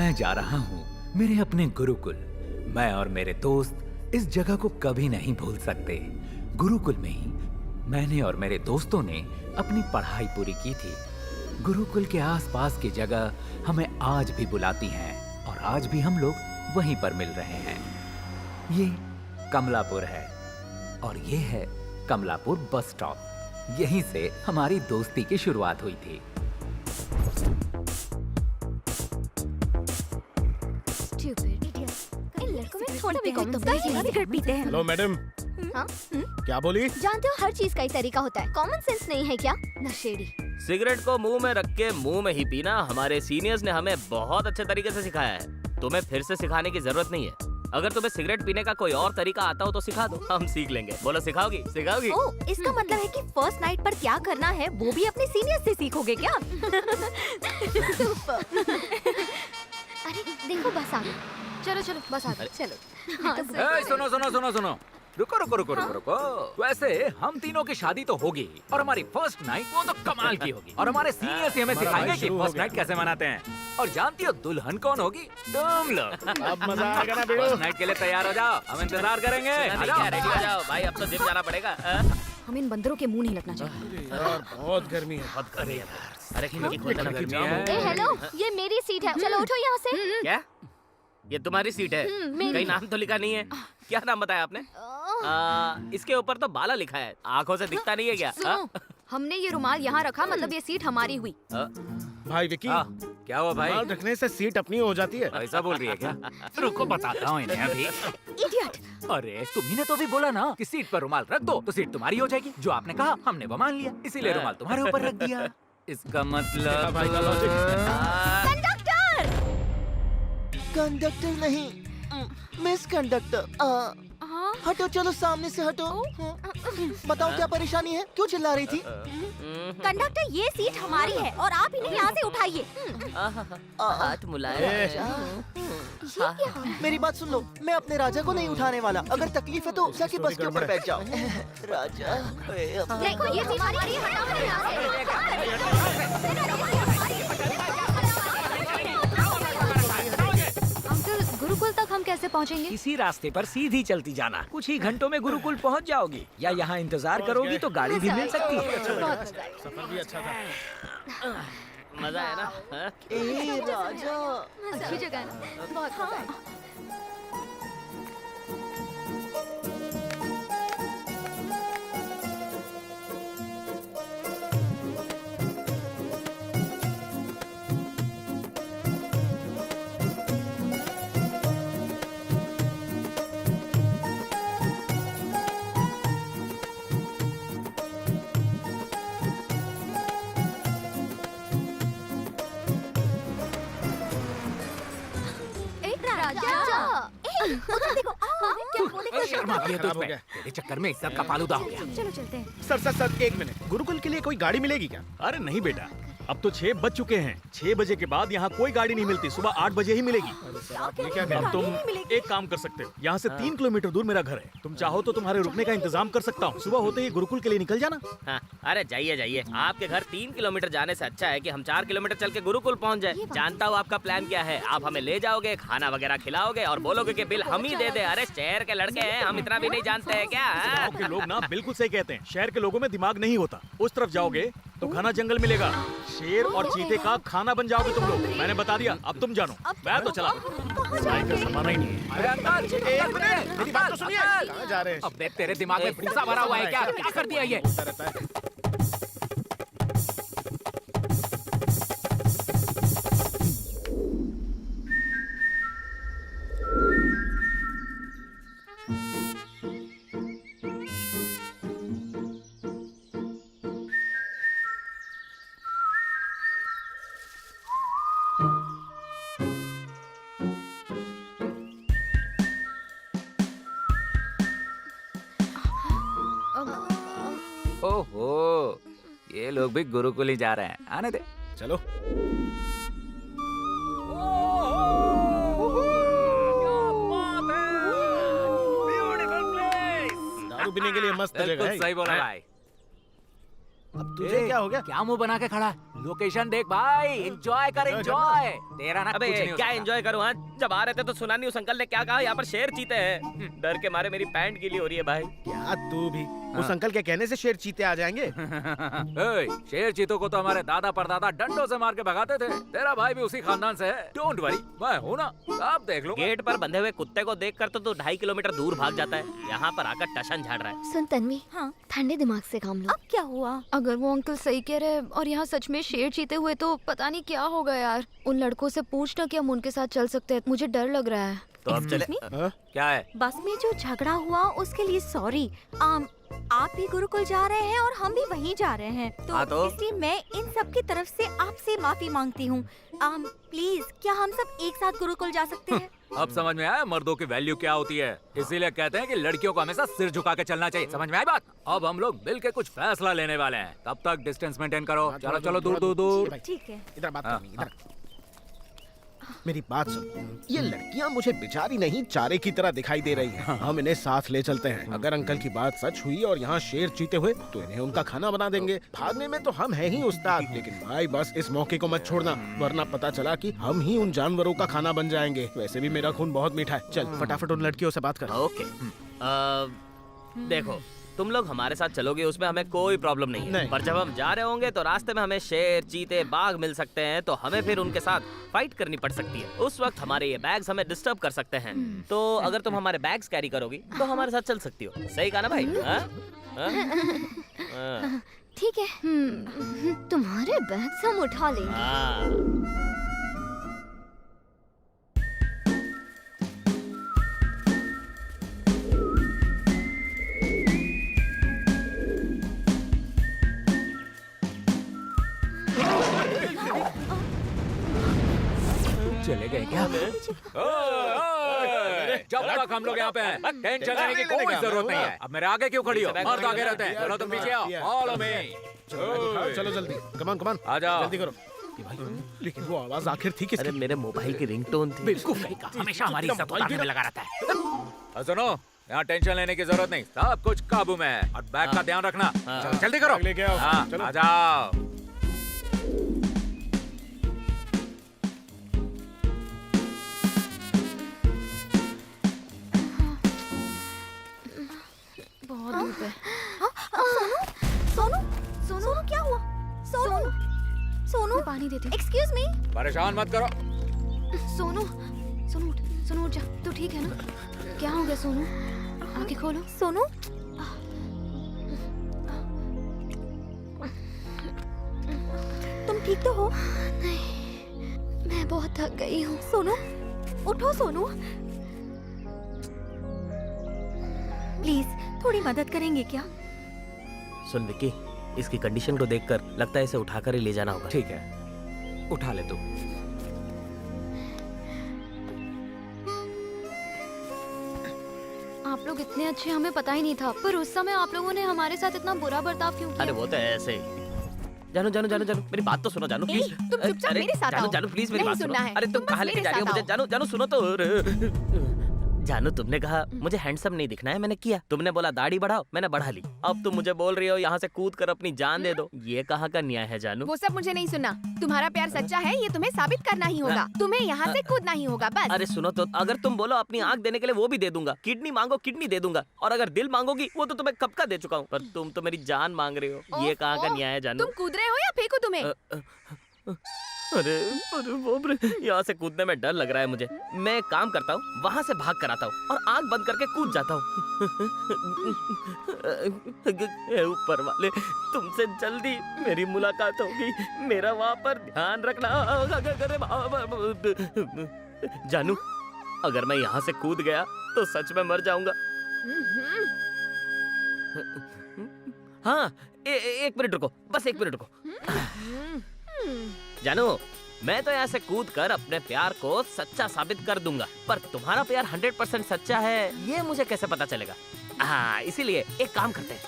मैं जा रहा हूँ मेरे अपने गुरुकुल। मैं और मेरे दोस्त इस जगह को कभी नहीं भूल सकते। गुरुकुल में ही मैंने और मेरे दोस्तों ने अपनी पढ़ाई पूरी की थी। गुरुकुल के आसपास की जगह हमें आज भी बुलाती हैं और आज भी हम लोग वहीं पर मिल रहे हैं। ये कमलापुर है और ये है कमलापुर बस स्टॉप। यहीं से हमारी दोस्ती की शुरुआत हुई थी। सिगरेट पीते हैं। Hello madam. हाँ? क्या बोली? जानते हो हर चीज का एक तरीका होता है। कॉमन सेंस नहीं है क्या? नशेड़ी। सिगरेट को मुंह में रख के मुंह में ही पीना हमारे सीनियर्स ने हमें बहुत अच्छे तरीके से सिखाया है। तुम्हें फिर से सिखाने की जरूरत नहीं है। अगर तुम्हें सिगरेट पीने का कोई और तरीका आता हो तो सिखा दो, हम सीख लेंगे। बोलो सिखाओगी? सिखाओगी? ओह, इसका मतलब है कि फर्स्ट नाइट पर क्या करना है वो भी अपने सीनियर से सीखोगे क्या? अरे देखो बस आ गई। चलो चलो बस आ गई। चलो। हाँ, सुनो सुनो सुनो सुनो, रुको रुको रुको रुको रुको। वैसे हम तीनों की शादी तो होगी और हमारी फर्स्ट नाइट वो तो कमाल की होगी और हमारे सीनियर से हमें सिखाएंगे कि फर्स्ट नाइट कैसे मनाते हैं। और जानती हो दुल्हन कौन होगी? तुम लोग। अब मजा आएगा ना बेड़ो। फर्स्ट नाइट के लिए तैयार हो जाओ, हम इंतजार करेंगे। आ जाओ। रेडी हो जाओ भाई, अब तो जिम जाना पड़ेगा। हमें इन बंदरों के मुंह नहीं लगना चाहिए। यार बहुत गर्मी है। बहुत अरे यार, अरे खिड़की खोल देना, गर्मी है। ए हेलो, ये मेरी सीट है। चलो उठो यहाँ से। क्या? ये तुम्हारी सीट है? मेरी। कहीं नाम तो लिखा नहीं है? क्या नाम बताया आपने? इसके ऊपर तो बाला लिखा है, आंखों से दिखता नहीं है क्या? सुनो, हमने ये रुमाल यहाँ रखा, मतलब ये सीट हमारी हुई। भाई विकी, क्या हुआ भाई? रुमाल रखने से सीट अपनी हो जाती है। ऐसा बोल रही है क्या? रुको बताता हूँ इन्हें अभी। इडियट। अरे तुम्ही ने तो भी बोला ना कि सीट पर रुमाल रख दो तो सीट तुम्हारी हो जाएगी। जो आपने कहा हमने वो मान लिया, इसीलिए रुमाल तुम्हारे ऊपर रख दिया। इसका मतलब भाई का लॉजिक। कंडक्टर नहीं, मिस कंडक्टर। हटो, चलो सामने से हटो। बताओ क्या परेशानी है? क्यों चिल्ला रही थी? कंडक्टर, ये सीट हमारी है और आप इन्हें यहाँ से उठाइए। हाथ मुलाया। मेरी बात सुन लो, मैं अपने राजा को नहीं उठाने वाला। अगर तकलीफ है तो जाके बस के ऊपर बैठ जाओ। राजा देखो ये सीट हमारी है, हटाओ इन्हें यहाँ से। अंकल, गुरुकुल तक हम कैसे पहुँचेंगे? इसी रास्ते पर सीधी चलती जाना, कुछ ही घंटों में गुरुकुल पहुंच जाओगी। या यहाँ इंतजार करोगी तो गाड़ी भी मिल सकती है। सफर भी अच्छा था। मजा है ना? हाँ? ए राजा, अच्छी जगह है ना? बहुत मजा आया। शर्मा गई है खराब हो तुझमें। गया। तेरे चक्कर में इज्जत का फालूदा हो गया। चलो चलते हैं। सर एक मिनट, गुरुकुल के लिए कोई गाड़ी मिलेगी क्या? अरे नहीं बेटा, अब तो 6 बज चुके हैं। 6 बजे के बाद यहाँ कोई गाड़ी नहीं मिलती। सुबह 8 बजे ही मिलेगी। ये क्या कह अब रहे तुम एक काम कर सकते हो, यहाँ से 3 किलोमीटर दूर मेरा घर है। तुम चाहो तो तुम्हारे रुकने का इंतजाम कर सकता हूँ। सुबह होते ही गुरुकुल के लिए निकल जाना। हाँ, अरे जाइए जाइए, आपके घर 3 किलोमीटर जाने से अच्छा है कि हम 4 किलोमीटर चल के गुरुकुल पहुँच जाए। जानता हूँ आपका प्लान क्या है। आप हमें ले जाओगे, खाना वगैरह खिलाओगे और बोलोगे कि बिल हम ही दे दे। अरे शहर के लड़के हैं, हम इतना भी नहीं जानते हैं क्या? गाँव के लोग ना बिल्कुल सही कहते हैं, शहर के लोगों में दिमाग नहीं होता। उस तरफ जाओगे तो घना जंगल मिलेगा, शेर और चीते का खाना बन जाओगे तुम लोग। मैंने बता दिया, अब तुम जानो। मैं तो चला। भाई का जमाना ही नहीं है। अरे अंकल, एक मिनट, मेरी बात तो सुनिए। कहाँ जा रहे हैं? अब देख, तेरे दिमाग में भूसा भरा हुआ है क्या? क्या कर दिया ये? बोलता रहता है। ओहो, ये लोग भी गुरुकुल ही जा रहे हैं। आने दे। चलो। दारू पीने के लिए मस्त जगह बिल्कुल है। सही बोला भाई। अब तुझे क्या हो गया? क्या मुंह बना के खड़ा है? लोकेशन देख भाई, एंजॉय कर एंजॉय। तेरा ना अबे कुछ नहीं हो क्या सकता। एंजॉय करूँ? हाँ, जब आ रहे थे तो सुना नहीं उस अंकल ने क्या कहा, यहाँ पर शेर चीते हैं। डर के मारे मेरी पैंट गीली हो रही है भाई। क्या तू भी उस अंकल के कहने से शेर चीते आ जाएंगे? ए, शेर चीतों को तो हमारे दादा परदादा डंडों से मार के भगाते थे। तेरा भाई भी उसी खानदान से है। डोंट वरी, मैं हूँ ना, आप देख लो। गेट पर बंधे हुए कुत्ते को देखकर तो 2.5 किलोमीटर दूर भाग जाता है, यहाँ पर आकर टशन झाड़ रहा है। सुन तन्वी, हाँ? ठंडे दिमाग से काम लो। अब क्या हुआ? अगर वो अंकल सही कह रहे और यहाँ सच में शेर चीते हुए तो पता नहीं क्या होगा यार। उन लड़कों से पूछना कि हम उनके साथ चल सकते हैं, मुझे डर लग रहा है। तो अब चले। क्या है? बस में जो झगड़ा हुआ उसके लिए सॉरी। आप भी गुरुकुल जा रहे हैं और हम भी वहीं जा रहे हैं, हाँ तो? इसलिए मैं इन सब की तरफ से आपसे माफी मांगती हूँ। प्लीज क्या हम सब एक साथ गुरुकुल जा सकते हैं? अब समझ में आया मर्दों की वैल्यू क्या होती है। इसीलिए कहते हैं कि लड़कियों को हमेशा सिर झुका के चलना चाहिए। समझ में आई बात? अब हम लोग मिल के कुछ फैसला लेने वाले हैं, तब तक डिस्टेंस मेंटेन करो। चलो चलो, दूर दूर दूर। ठीक है। इधर बात करनी, इधर। मेरी बात सुन, ये लड़कियां मुझे बेचारी नहीं चारे की तरह दिखाई दे रही हैं। हम इन्हें साथ ले चलते हैं। अगर अंकल की बात सच हुई और यहाँ शेर चीते हुए तो इन्हें उनका खाना बना देंगे। भागने में तो हम हैं ही उस्ताद, लेकिन भाई बस इस मौके को मत छोड़ना, वरना पता चला कि हम ही उन जानवरों का खाना बन जाएंगे। वैसे भी मेरा खून बहुत मीठा है। चल फटाफट उन लड़कियों से बात कर। ओके। देखो, तुम लोग हमारे साथ चलोगे उसमें हमें कोई प्रॉब्लम नहीं है। नहीं। पर जब हम जा रहे होंगे तो रास्ते में हमें शेर, चीते, बाघ मिल सकते हैं, तो हमें फिर उनके साथ फाइट करनी पड़ सकती है। उस वक्त हमारे ये बैग्स हमें डिस्टर्ब कर सकते हैं। तो अगर तुम हमारे बैग्स कैरी करोगी तो हमारे साथ चल सकती हो। सही कहा ना भाई? हाँ? हाँ? ठीक है, तुम्हारे बैग से हम उठा लेंगे। हाँ। चले गए क्या? जब तक हम लोग यहाँ पे हैं, टेंशन लेने की कोई जरूरत नहीं है। अब मेरे आगे क्यों खड़ी हो? मर्द आगे रहते हैं। चलो तुम पीछे आओ, फॉलो मी। चलो जल्दी, कमान कमान, आ जाओ। जल्दी करो। ये भाई, लेकिन वो आवाज आखिर थी किसकी? अरे मेरे मोबाइल की रिंगटोन थी। बिल्कुल सही कहा, हमेशा हमारी इज्जत उतारने में लगा रहता है। सुनो, यहाँ टेंशन लेने की जरूरत नहीं, सब कुछ काबू में है। और बैग का ध्यान रखना। चलो, जल्दी करो। लेके आओ। हाँ, चलो। आ जाओ। बहुत धूप है। सोनू सोनू क्या हुआ? सोनू सोनू मैं पानी देती हूँ। Excuse me. परेशान मत करो। सोनू, सोनू उठ, सोनू उठ जा। तू ठीक है ना? क्या हो गया सोनू? आंखें खोलो। सोनू तुम ठीक तो हो? नहीं, मैं बहुत थक गई हूँ। सोनू उठो। सोनू प्लीज थोड़ी मदद करेंगे क्या? सुन विक्की, इसकी कंडीशन को देखकर लगता है इसे उठाकर ही ले जाना होगा। ठीक है, उठा ले तू। आप लोग इतने अच्छे, हमें पता ही नहीं था। पर उस समय आप लोगों ने हमारे साथ इतना बुरा बर्ताव क्यों किया? अरे वो तो ऐसे ही। जानू जानू जानू जानू, मेरी बात तो सुनो जानू प्लीज। तुम चुपचाप अरे, मेरे साथ जानू आओ। जानू प्लीज मेरी नहीं बात सुनो। सुनना है। अरे तुम तुम कहाँ बस लेके मेरे जा रही हो साथ मुझे? आओ। जानू जानू सुनो तो। जानू तुमने कहा मुझे हैंडसम नहीं दिखना है, मैंने किया। तुमने बोला दाढ़ी बढ़ाओ, मैंने बढ़ा ली। अब तुम मुझे बोल रही हो यहाँ से कूद कर अपनी जान दे दो। ये कहाँ का न्याय है जानू? वो सब मुझे नहीं सुनना। तुम्हारा प्यार सच्चा है ये तुम्हें साबित करना ही होगा। तुम्हें यहाँ से कूदना ही होगा बस। अरे सुनो तो, अगर तुम बोलो अपनी आंख देने के लिए वो भी दे दूंगा। किडनी मांगो किडनी दे दूंगा। और अगर दिल मांगोगी वो तो तुम्हें कब का दे चुका हूँ। पर तुम तो मेरी जान मांग रहे हो। ये कहाँ का न्याय है जानू? तुम कूद रहे हो या फेंकू तुम्हें? अरे अरे बाप रे, यहाँ से कूदने में डर लग रहा है मुझे। मैं एक काम करता हूँ, वहाँ से भाग कर आता हूँ और आंख बंद करके कूद जाता हूँ। ऊपर वाले, तुमसे जल्दी मेरी मुलाकात होगी। मेरा वहाँ पर ध्यान रखना। जानू, अगर मैं यहाँ से कूद गया तो सच में मर जाऊंगा। हाँ, एक मिनट रुको, बस एक मिनट रुको। जानू, मैं तो यहाँ से कूद कर अपने प्यार को सच्चा साबित कर दूंगा। पर तुम्हारा प्यार 100% सच्चा है ये मुझे कैसे पता चलेगा? हाँ, इसीलिए एक काम करते हैं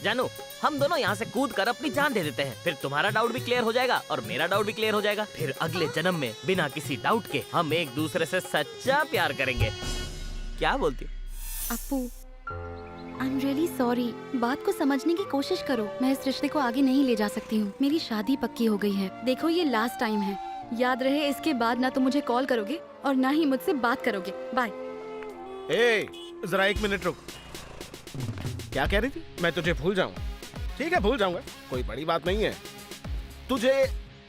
जानू, हम दोनों यहाँ से कूद कर अपनी जान दे देते हैं। फिर तुम्हारा डाउट भी क्लियर हो जाएगा और मेरा डाउट भी क्लियर हो जाएगा। फिर अगले जन्म में बिना किसी डाउट के हम एक दूसरे से सच्चा प्यार करेंगे। क्या बोलती हो? अपू, आई एम रियली सॉरी, बात को समझने की कोशिश करो। मैं इस रिश्ते को आगे नहीं ले जा सकती हूँ। मेरी शादी पक्की हो गई है। देखो ये लास्ट टाइम है, याद रहे इसके बाद ना तो मुझे कॉल करोगे और ना ही मुझसे बात करोगे। बाय। ए, जरा 1 मिनट रुक। क्या कह रही थी? मैं तुझे भूल जाऊंगा? ठीक है, भूल जाऊंगा, कोई बड़ी बात नहीं है। तुझे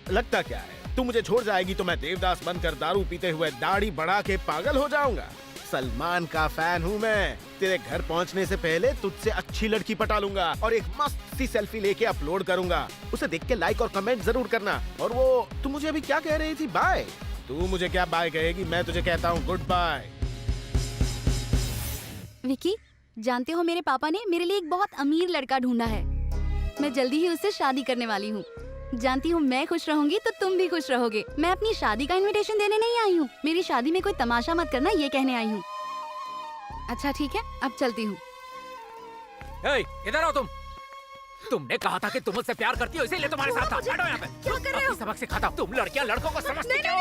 लगता क्या है, तू मुझे छोड़ जाएगी तो मैं देवदास बनकर दारू पीते हुए दाढ़ी बढ़ा के पागल हो जाऊंगा? सलमान का फैन हूँ मैं। तेरे घर पहुँचने से पहले तुझसे अच्छी लड़की पटा लूंगा और एक मस्त सी सेल्फी लेके अपलोड करूंगा। उसे देख के लाइक और कमेंट जरूर करना। और वो, तू मुझे अभी क्या कह रही थी? बाय। तू मुझे क्या बाय कहेगी? मैं तुझे कहता हूँ गुड बाय। विकी, जानते हो मेरे पापा ने मेरे लिए एक बहुत अमीर लड़का ढूंढा है। मैं जल्दी ही उससे शादी करने वाली हूँ। जानती हूँ मैं खुश रहूंगी तो तुम भी खुश रहोगे। मैं अपनी शादी का इनविटेशन देने नहीं आई हूँ। मेरी शादी में कोई तमाशा मत करना, ये कहने आई हूँ। अच्छा ठीक है, अब चलती हूँ। इधर आओ तुम। तुमने कहा था कि तुम मुझसे प्यार करती हो, इसीलिए तुम्हारे साथ था। बैठो यहाँ पे। क्या कर रहे हो? सबक सिखाता हूँ। तुम लड़कियाँ लड़कों को समझती क्यों?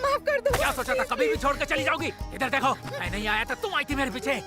माफ कर दो। क्या सोचा था, कभी भी छोड़ के चली जाओगी? इधर देखो, मैं नहीं आया था, तुम आई थी मेरे पीछे।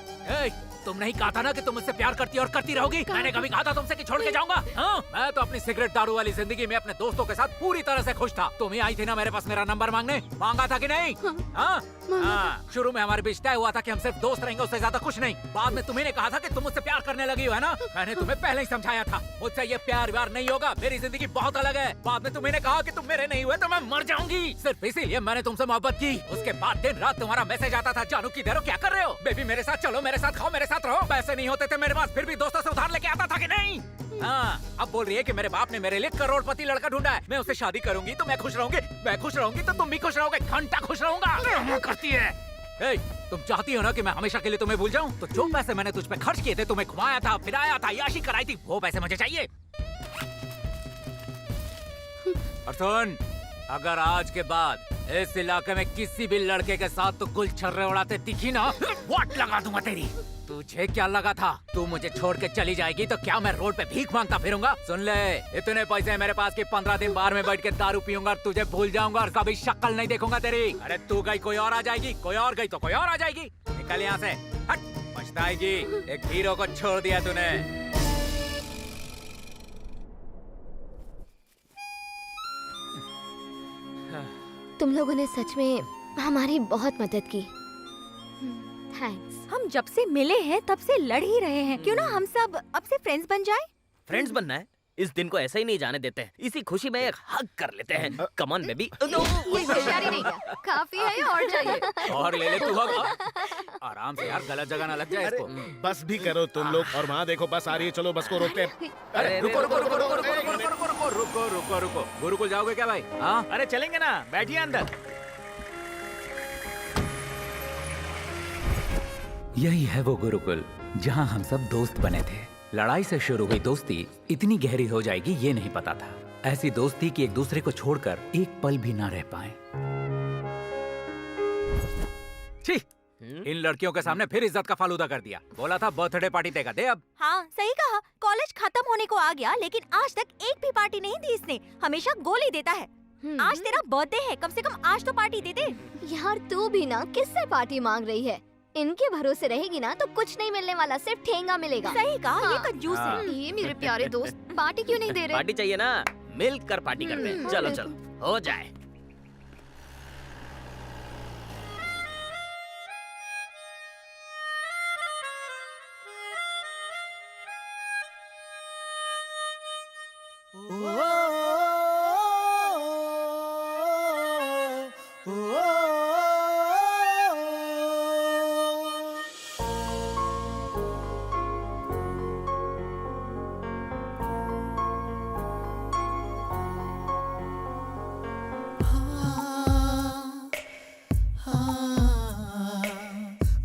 तुम नहीं कहा था ना कि तुम मुझसे प्यार करती और करती रहोगी? मैंने कभी कहा था तुमसे कि छोड़ के जाऊंगा? हाँ, मैं तो अपनी सिगरेट दारू वाली जिंदगी में अपने दोस्तों के साथ पूरी तरह से खुश था। तुम ही आई थी ना मेरे पास मेरा नंबर मांगने, मांगा था कि नहीं? हाँ, शुरू में हमारे बीच तय हुआ था कि हम सिर्फ दोस्त रहेंगे, उससे ज्यादा कुछ नहीं। बाद में तुम्ही ने कहा था कि तुम मुझसे प्यार करने लगी हो, है ना? मैंने तुम्हें पहले ही समझाया था, मुझसे ये प्यार व्यार नहीं होगा, मेरी जिंदगी बहुत अलग है। बाद में तुम्ही ने कहा कि तुम मेरे नहीं हुए तो मैं मर जाऊंगी। सिर्फ इसीलिए मैंने तुमसे मोहब्बत की। उसके बाद दिन रात तुम्हारा मैसेज आता था, जानू किधर हो, क्या कर रहे हो? बेबी मेरे साथ चलो, मेरे साथ खाओ, मेरे साथ रहो। पैसे नहीं होते थे मेरे पास, फिर भी दोस्तों से उधार लेके आता था कि नहीं? हाँ, अब बोल रही है कि मेरे बाप ने मेरे लिए करोड़पति लड़का ढूंढा है, मैं उससे शादी करूंगी तो मैं खुश रहूंगी, मैं खुश रहूंगी तो तुम भी खुश रहोगे। घंटा खुश रहूंगा करती है। तुम चाहती हो ना कि मैं हमेशा के लिए तुम्हें भूल जाऊं? तो जो पैसे मैंने तुझ पे खर्च किए थे, तुम्हें घुमाया था, फिराया था, याशी कराई थी, वो पैसे मुझे चाहिए। और सुन, अगर आज के बाद इस इलाके में किसी भी लड़के के साथ तो गुलछर्रे उड़ाते दिखी ना, वाट लगा दूंगा तेरी। तुझे क्या लगा था, तू मुझे छोड़ के चली जाएगी तो क्या मैं रोड पे भीख मांगता फिरूंगा? सुन ले, इतने पैसे मेरे पास कि 15 दिन बाहर में बैठ के दारू पीऊंगा और तुझे भूल जाऊंगा और कभी शक्ल नहीं देखूंगा तेरी। अरे तू गई कोई और आ जाएगी, कोई और गई तो कोई और आ जाएगी। निकल यहाँ से, हट, पछताएगी। एक हीरो को छोड़ दिया तूने। तुम लोगों ने सच में हमारी बहुत मदद की। थैंक्स। हम जब से मिले हैं तब से लड़ ही रहे हैं। क्यों ना हम सब अब से फ्रेंड्स बन जाएं? फ्रेंड्स बनना है? इस दिन को ऐसा ही नहीं जाने देते हैं। इसी खुशी में एक हग कर लेते हैं। Come on baby. ये होशियारी नहीं है, काफी है और चाहिए। और ले ले तू हग। आराम से यार, गलत जगह ना लग जाए इसको। बस भी करो तुम लोग। और वहाँ देखो, बस आ रही है, चलो बस को रोकते हैं। अरे रुको रुको रुको रुको रुको रुको रुको रुको रुको रुको रुको। गुरुकुल जाओगे क्या भाई? हाँ, अरे चलेंगे ना, बैठिए अंदर। यही है वो गुरुकुल जहाँ हम सब दोस्त बने थे। लड़ाई से शुरू हुई दोस्ती इतनी गहरी हो जाएगी ये नहीं पता था। ऐसी दोस्ती कि एक दूसरे को छोड़कर एक पल भी ना रह पाए। छी, इन लड़कियों के सामने फिर इज्जत का फालूदा कर दिया। बोला था बर्थडे पार्टी देगा, दे अब। हाँ सही कहा, कॉलेज खत्म होने को आ गया लेकिन आज तक एक भी पार्टी नहीं दी इसने। हमेशा गोली देता है। आज तेरा बर्थडे है, कम से कम आज तो पार्टी दे दे। यार तू भी ना किससे पार्टी मांग रही है? इनके भरोसे रहेगी ना तो कुछ नहीं मिलने वाला, सिर्फ ठेंगा मिलेगा। सही कहा, हाँ। ये कंजूस है। ये मेरे प्यारे दोस्त पार्टी क्यों नहीं दे रहे? पार्टी चाहिए ना, मिल कर पार्टी करते हैं। चलो चलो, हो जाए।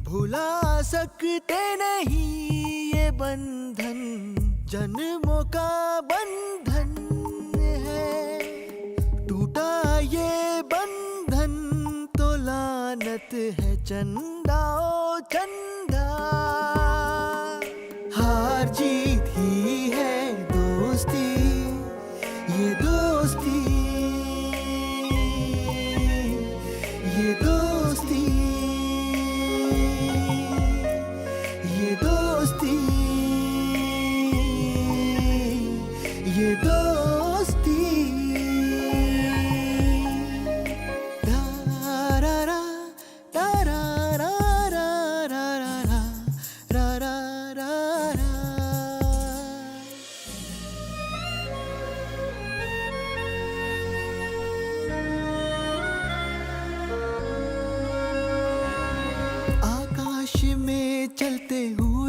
भुला सकते नहीं ये बंधन, जन्मों का बंधन है। टूटा ये बंधन तो लानत है चंदा ओ चंदा। हार जीत ही है दोस्ती, ये दोस्ती, ये दोस्ती, ये दोस्ती।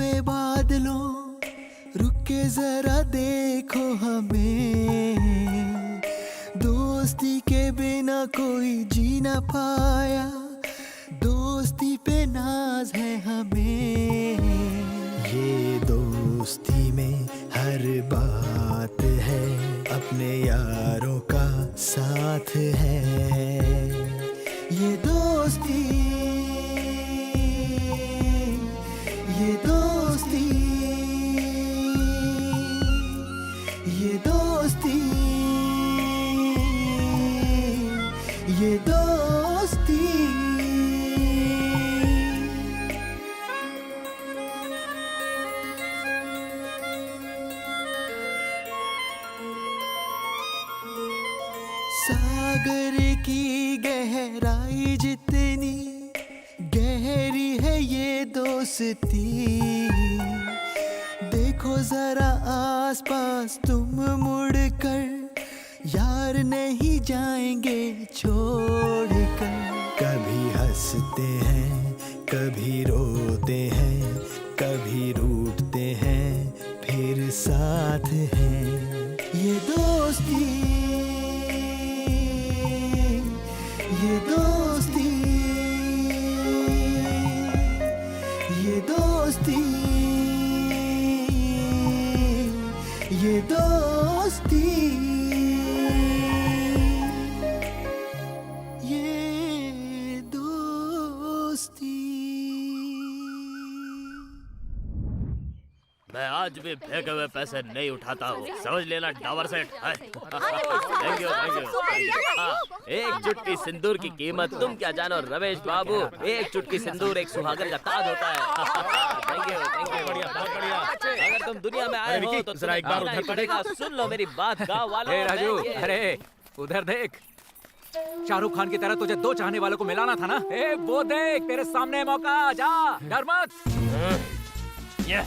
हुए बादलों, रुक के जरा देखो हमें, दोस्ती के बिना कोई जी ना पाया, दोस्ती पे नाज है हमें, ये दोस्ती में हर बात है, अपने यारों का साथ है, ये दोस्ती, ये दोस्ती, ये दोस्ती, ये दोस्ती। सागर की गहराई जितनी गहरी है ये दोस्ती, देखो जरा आसपास तुम मुड़कर, यार नहीं जाएंगे छोड़कर, कभी हंसते हैं कभी रोते हैं, कभी रूठते हैं फिर साथ हैं, ये दोस्ती, ये दोस्ती, ये दोस्ती, ये दोस्ती, ये दोस्ती। मैं आज भी फेंके हुए पैसे नहीं उठाता हूँ, समझ लेना डावर सेट। Thank you thank you. एक चुटकी सिंदूर की कीमत तुम क्या जानो रमेश बाबू, एक चुटकी सिंदूर एक सुहागन का ताज होता है। थैंक यू बढ़िया बहुत बढ़िया। अगर तुम दुनिया में आए हो तो जरा एक बार उधर तो पड़ेगा, सुन लो मेरी बात गाँव वालों। ए राजू, अरे उधर देख, शाहरुख खान की तरह तुझे दो चाहने वालों को मिलाना था ना। ए वो देख, तेरे सामने मौका, जा डर मत। ये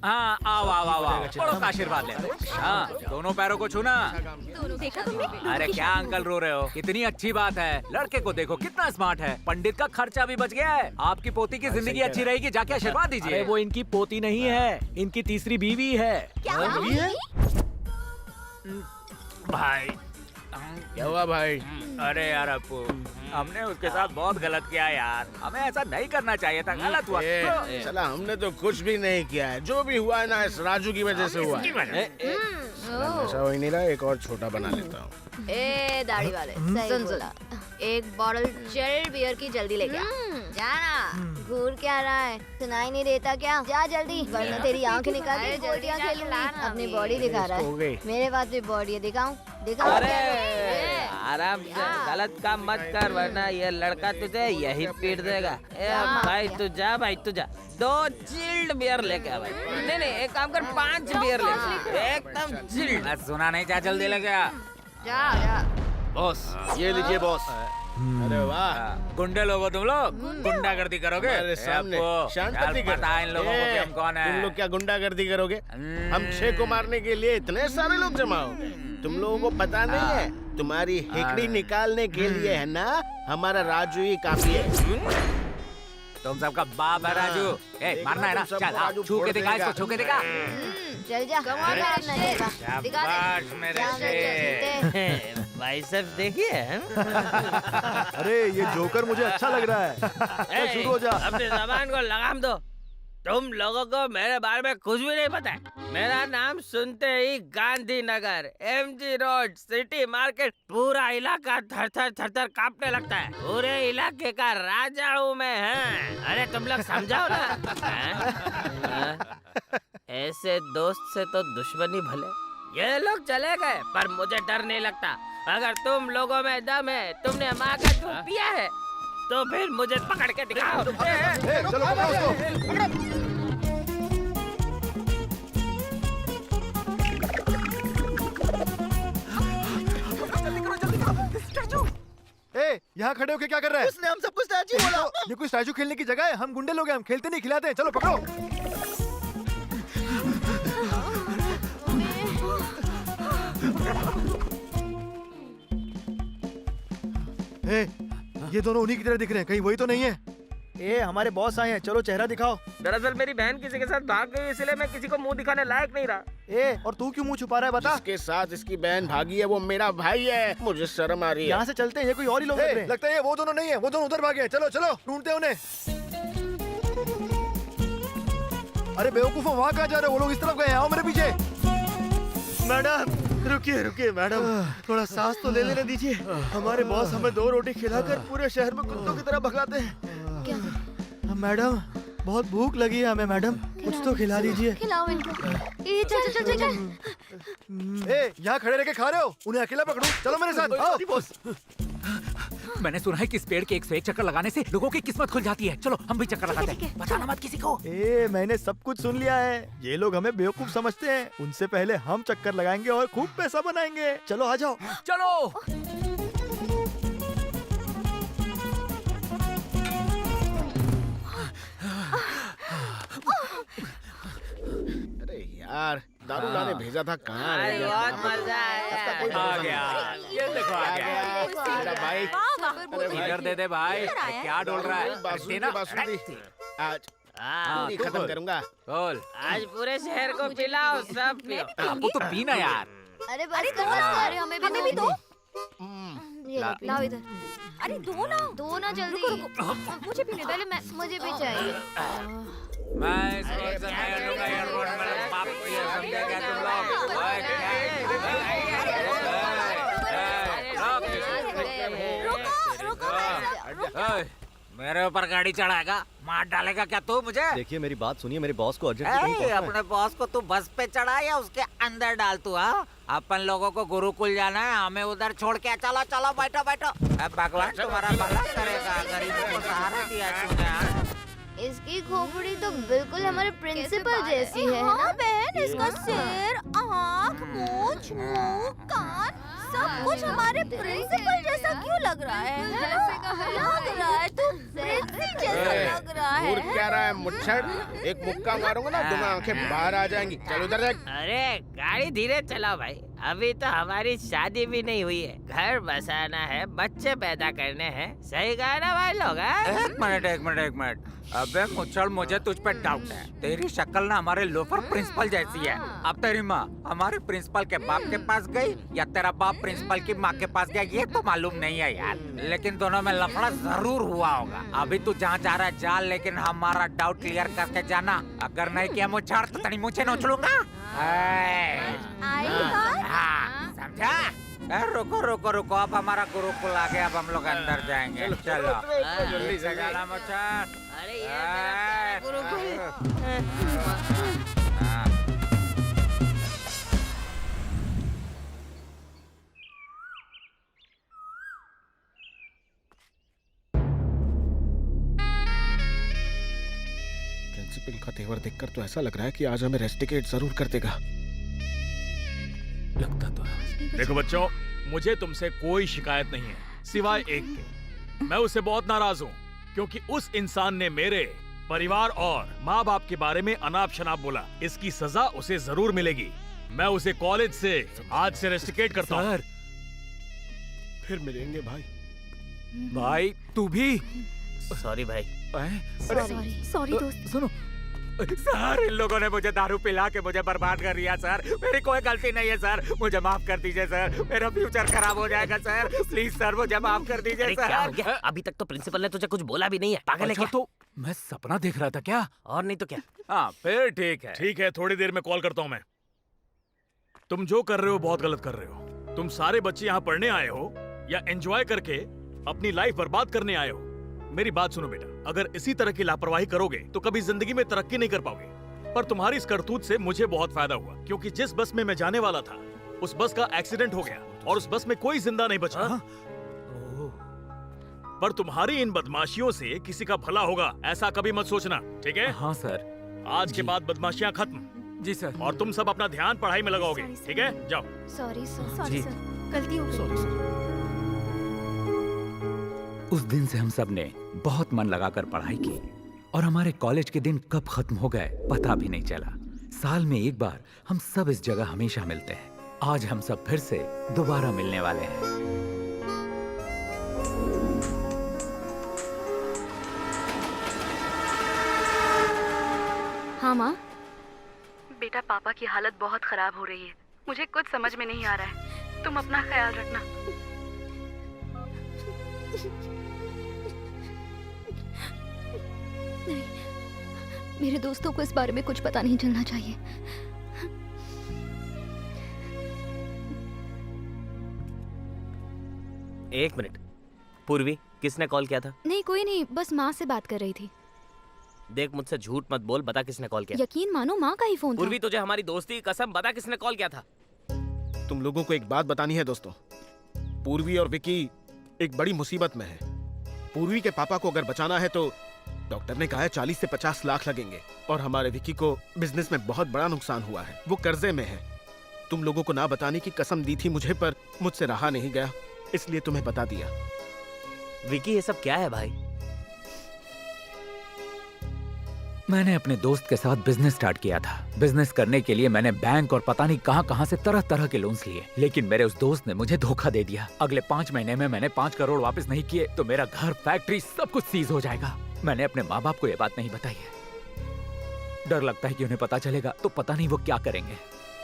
हाँ आओ आओ आओ आओ, बड़ों का आशीर्वाद ले। हाँ दोनों पैरों को छूना। देखा तुमने? अरे क्या अंकल रो रहे हो, कितनी अच्छी बात है, लड़के को देखो कितना स्मार्ट है, पंडित का खर्चा भी बच गया है, आपकी पोती की जिंदगी अच्छी रहेगी, जाके आशीर्वाद दीजिए। अरे वो इनकी पोती नहीं है, इनकी तीसरी बीवी है। क्या भाई क्या हुआ भाई? अरे यार अपू, हमने उसके साथ बहुत गलत किया यार, हमें ऐसा नहीं करना चाहिए था, गलत हुआ। चला हमने तो कुछ भी नहीं किया है, जो भी हुआ है ना इस राजू की वजह से हुआ है। ऐसा हो ही नहीं रहा, एक और छोटा बना लेता हूँ। ए दाढ़ी वाले, सुन सुन, एक बॉटल चिल्ड बियर की जल्दी लेके आ। जाना, घूर क्या रहा है, सुनाई नहीं देता क्या? जा जल्दी, वरना तेरी आंख निकाल के गोटियां खेलूंगी। अपनी बॉडी दिखा रहा है, मेरे पास भी बॉडी है, दिखाऊं? दिखाऊं? अरे आराम से गलत काम मत कर, वरना ये लड़का तुझे यही पीट देगा। भाई तू जा, भाई तू जा, 2 चिल्ड बियर लेके आ भाई। नहीं नहीं एक काम कर, 5 बियर ले, एकदम चिल्ड। सुना नहीं, जा जल्दी लेके आ। जा जा। बॉस ये लीजिए बॉस। अरे वाह, गुंडे लोग हो तुम लोग, गुंडागर्दी करोगे? हमारे सामने शांति कर। पता है इन लोगों को कि हम कौन है। तुम लोग क्या गुंडागर्दी करोगे? हम 6 को मारने के लिए इतने सारे लोग जमा हो गए, तुम लोगों को पता नहीं है, तुम्हारी हेकड़ी निकालने के लिए है ना हमारा राजू ही काफी है। तुम सबका बाप है राजू। ए मारना है ना, चल आओ, छू के दिखा इसको, छू के दिखा। चल जा, दिखा दे। शाबाश मेरे शेर। भाई साहब देखिए। अरे ये जोकर मुझे अच्छा लग रहा है। चल शुरू हो जा। अपनी जबान को लगाम दो, तुम लोगों को मेरे बारे में कुछ भी नहीं पता है। मेरा नाम सुनते ही Gandhinagar, MG road, city market, पूरा इलाका थर थर कांपने लगता है। पूरे इलाके का राजा हूँ मैं। अरे तुम लोग समझाओ ना। ऐसे दोस्त से तो दुश्मनी भले। ये लोग चले गए पर मुझे डर नहीं लगता। अगर तुम लोगों में दम है, तुमने माँ का दूध पिया है, तो फिर मुझे पकड़ के दिखाओ। चलो पकड़ो उसको। ए, यहाँ खड़े होके क्या कर रहे हैं? उसने हम सबको स्टैचू बोला। ये कोई स्टैचू खेलने की जगह है? हम गुंडे लोग हैं, हम खेलते नहीं खिलाते हैं। चलो पकड़ो। ये दोनों उन्हीं की तरह दिख रहे हैं, कहीं वही तो नहीं है? ए हमारे बॉस आए हैं, चलो चेहरा दिखाओ। दरअसल मेरी बहन किसी के साथ भाग गई, इसलिए मैं किसी को मुंह दिखाने लायक नहीं रहा। ए और तू क्यों मुंह छुपा रहा है बता। जिसके साथ इसकी बहन भागी है वो मेरा भाई है, मुझे शर्म आ रही है। यहाँ से चलते हैं, ये कोई और ही लोग लग रहे हैं। लगता है ये वो दोनों नहीं है, वो दोनों उधर भागे हैं। चलो चलो ढूंढते हैं उन्हें। अरे बेवकूफो, वहाँ कहाँ जा रहे हो? वो लोग इस तरफ गए हैं, आओ मेरे पीछे। मैडम रुकिए रुकिए मैडम, थोड़ा सांस तो ले लेने दीजिए। हमारे बॉस हमें 2 रोटी खिलाकर पूरे शहर में कुत्तों की तरह भगाते हैं। क्या? मैडम बहुत भूख लगी है हमें मैडम, कुछ तो खिला दीजिए। खिलाओ इनको। ये चल चल चल चल। ए, यहाँ खड़े रह के खा रहे हो? उन्हें अकेला पकड़ो, चलो मेरे साथ आओ। बॉस मैंने सुना है कि इस पेड़ के 101 चक्कर लगाने से लोगों की किस्मत खुल जाती है। चलो हम भी चक्कर लगाते हैं। बताना मत किसी को। ए मैंने सब कुछ सुन लिया है। ये लोग हमें बेवकूफ समझते हैं, उनसे पहले हम चक्कर लगाएंगे और खूब पैसा बनाएंगे। चलो आ जाओ। चलो। अरे यार, दारू लाने भेजा था, कहाँ रह गया? बहुत मजा आया। आ गया, ये देखो आ गया। मेरा भाई, इधर दे दे भाई। क्या डोल रहा है? बांसुरी देना। बांसुरी। आज पूरी तू खत्म बोल। करूंगा। बोल। आज पूरे शहर को पिलाओ, सब पियो। आपको तो पीना यार। अरे बस कर बस कर। अरे हमें भी दो। ये लो, लाओ इधर। अरे दो ना। दो ना जल्दी। मुझे भी पहले मुझे भी चाहिए। मैं इस वक्त से नहीं हटूंगा एयरपोर्ट में। बाप को ये समझे क्या तुम लोग? ओए, मेरे ऊपर गाड़ी चढ़ाएगा, मार डालेगा क्या तू मुझे? देखिए मेरी बात सुनिए, मेरे बॉस को अर्जेंट अपने बॉस को तू बस पे चढ़ा या उसके अंदर डाल तू? हाँ, अपन लोगों को गुरुकुल जाना है, हमें उधर छोड़ के चलो चलो बैठो बैठो। अब भगवान तुम्हारा भला करेगा, गरीबों को सहारा दिया तूने। हाँ? इसकी खोपड़ी तो बिल्कुल हमारे प्रिंसिपल जैसी है हाँ ना? बहन, इसका सिर, आँख, मूंछ, मुंह, कान सब कुछ हमारे प्रिंसिपल जैसा क्यों लग रहा है? लग रहा है तू प्रिंसिपल जैसा लग रहा घूर है। क्या रहा है मुच्छड़? एक मुक्का मारूंगा ना, दोनों आंखें बाहर आ जाएंगी। चल उधर देख। अरे गाड़ी धीरे चलाओ भाई, अभी तो हमारी शादी भी नहीं हुई है। घर बसाना है, बच्चे पैदा करने हैं। सही कहा ना भाई लोग? एक मिनट। अबे मुच्छड़, मुझे तुझ पे डाउट है। तेरी शक्ल ना हमारे लोफर प्रिंसिपल जैसी है। अब तेरी माँ हमारे प्रिंसिपल के बाप के पास गई या तेरा बाप प्रिंसिपल की माँ के पास गया, ये तो मालूम नहीं है यार। लेकिन दोनों में लफड़ा जरूर हुआ होगा। अभी तू जहाँ जा रहा है जा, लेकिन हमारा डाउट क्लियर करके जाना। अगर नहीं किया मुच्छड़ तो तेरी मुझे नोच लूंगा। हाँ, समझा? रुको रुको रुको, अब हमारा गुरुकुल आ गया, अब हम लोग अंदर जाएंगे। चलो जल्दी से जाना मुच्छड़। अरे ये मेरा गुरुकुल। हाँ। प्रिंसिपल का तेवर देखकर तो ऐसा लग रहा है कि आज हमें रेस्टिकेट जरूर कर देगा। लगता तो है। देखो बच्चों, मुझे तुमसे कोई शिकायत नहीं है, सिवाय एक के। मैं उससे बहुत नाराज हूँ क्योंकि उस इंसान ने मेरे परिवार और माँ बाप के बारे में अनाप शनाप बोला। इसकी सजा उसे जरूर मिलेगी। मैं उसे कॉलेज से आज से रेस्टिकेट करता हूँ। फिर मिलेंगे भाई। भाई तू भी? सॉरी भाई। सॉरी दोस्त। सुनो सर, इन लोगों ने मुझे दारू पिला के मुझे बर्बाद कर दिया सर। मेरी कोई गलती नहीं है सर, मुझे माफ कर दीजिए सर। मेरा फ्यूचर खराब हो जाएगा सर। प्लीज सर, मुझे माफ कर दीजिए अरे क्या हो सर। गया? अभी तक तो प्रिंसिपल ने तुझे कुछ बोला भी नहीं है। पागल है अच्छा, क्या? तो मैं सपना देख रहा था क्या? और नहीं तो क्या? हाँ फिर ठीक है। ठीक है, थोड़ी देर में कॉल करता हूँ मैं। तुम जो कर रहे हो बहुत गलत कर रहे हो। तुम सारे बच्चे यहाँ पढ़ने आए हो या एंजॉय करके अपनी लाइफ बर्बाद करने आए हो? मेरी बात सुनो बेटा, अगर इसी तरह की लापरवाही करोगे तो कभी जिंदगी में तरक्की नहीं कर पाओगे। पर तुम्हारी इस करतूत से मुझे बहुत फायदा हुआ, क्योंकि जिस बस में मैं जाने वाला था उस बस का एक्सीडेंट हो गया और उस बस में कोई जिंदा नहीं बचा। पर तुम्हारी इन बदमाशियों से किसी का भला होगा ऐसा कभी मत सोचना, ठीक है? हाँ सर। आज के बाद बदमाशियां खत्म। जी सर। और तुम सब अपना ध्यान पढ़ाई में लगाओगे, ठीक है? जाओ। Sorry sir. सॉरी सर, गलती हो गई। उस दिन से हम सब ने बहुत मन लगाकर पढ़ाई की और हमारे कॉलेज के दिन कब खत्म हो गए पता भी नहीं चला। साल में एक बार हम सब इस जगह हमेशा मिलते हैं। आज हम सब फिर से दोबारा मिलने वाले हैं। हाँ माँ। बेटा पापा की हालत बहुत खराब हो रही है, मुझे कुछ समझ में नहीं आ रहा है। तुम अपना ख्याल रखना। नहीं, मेरे दोस्तों को इस बारे में कुछ पता नहीं चलना चाहिए। एक मिनट, पूर्वी किसने कॉल किया था? नहीं कोई नहीं, बस माँ से बात कर रही थी। देख मुझसे झूठ मत बोल, बता किसने कॉल किया? यकीन मानो माँ का ही फोन था। पूर्वी तुझे हमारी दोस्ती की कसम, बता किसने कॉल किया था? तुम लोगों को एक बात बतानी है दोस्तों, पूर्वी और विकी एक बड़ी मुसीबत में है। पूर्वी के पापा को अगर बचाना है तो डॉक्टर ने कहा है 40 से 50 लाख लगेंगे, और हमारे विकी को बिजनेस में बहुत बड़ा नुकसान हुआ है, वो कर्जे में है। तुम लोगों को ना बताने की कसम दी थी मुझे, पर मुझसे रहा नहीं गया, इसलिए तुम्हें बता दिया। विकी ये सब क्या है भाई? मैंने अपने दोस्त के साथ बिजनेस स्टार्ट किया था। बिजनेस करने के लिए मैंने बैंक और पता नहीं कहां से तरह तरह के लोन्स लिए, लेकिन मेरे उस दोस्त ने मुझे धोखा दे दिया। अगले 5 महीने में मैंने 5 करोड़ वापस नहीं किए तो मेरा घर, फैक्ट्री सब कुछ सीज हो जाएगा। मैंने अपने माँ बाप को ये बात नहीं बताई है। डर लगता है कि उन्हें पता चलेगा तो पता नहीं वो क्या करेंगे।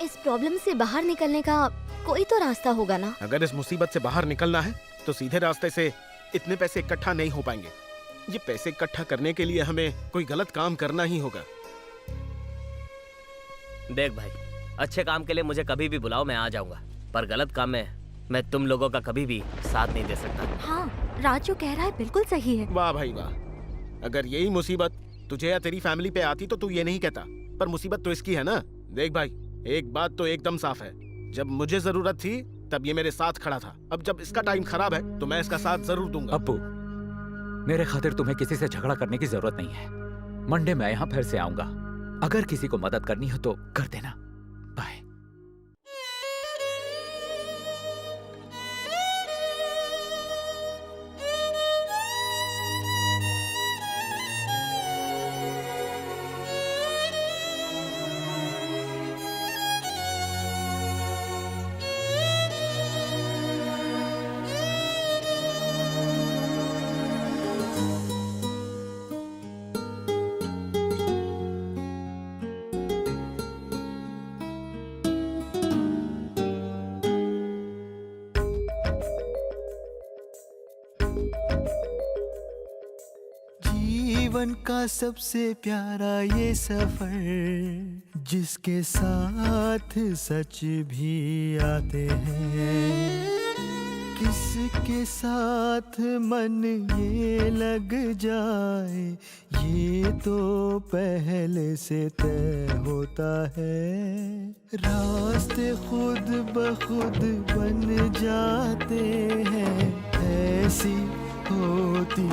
इस प्रॉब्लम से बाहर निकलने का कोई तो रास्ता होगा ना? अगर इस मुसीबत से बाहर निकलना है तो सीधे रास्ते से इतने पैसे इकट्ठा नहीं हो पाएंगे। ये पैसे इकट्ठा करने के लिए हमें कोई गलत काम करना ही होगा। देख भाई, अच्छे काम के लिए मुझे कभी भी बुलाओ, मैं आ जाऊंगा, पर गलत काम में मैं तुम लोगों का कभी भी साथ नहीं दे सकता। हाँ, राज जो कह रहा है बिल्कुल सही है। वाह भाई वाह, अगर यही मुसीबत तुझे या तेरी फैमिली पे आती तो तू ये नहीं कहता, पर मुसीबत तो इसकी है ना। देख भाई, एक बात तो एकदम साफ है, जब मुझे जरूरत थी तब ये मेरे साथ खड़ा था। अब जब इसका टाइम खराब है तो मैं इसका साथ जरूर दूंगा। अप्पू, मेरे खातिर तुम्हें किसी से झगड़ा करने की जरूरत नहीं है। मंडे मैं यहाँ फिर से आऊंगा, अगर किसी को मदद करनी हो तो कर देना। बाय। जीवन का सबसे प्यारा ये सफर, जिसके साथ सच भी आते हैं, किसके साथ मन ये लग जाए ये तो पहले से तय होता है। रास्ते खुद ब खुद बन जाते हैं, ऐसी होती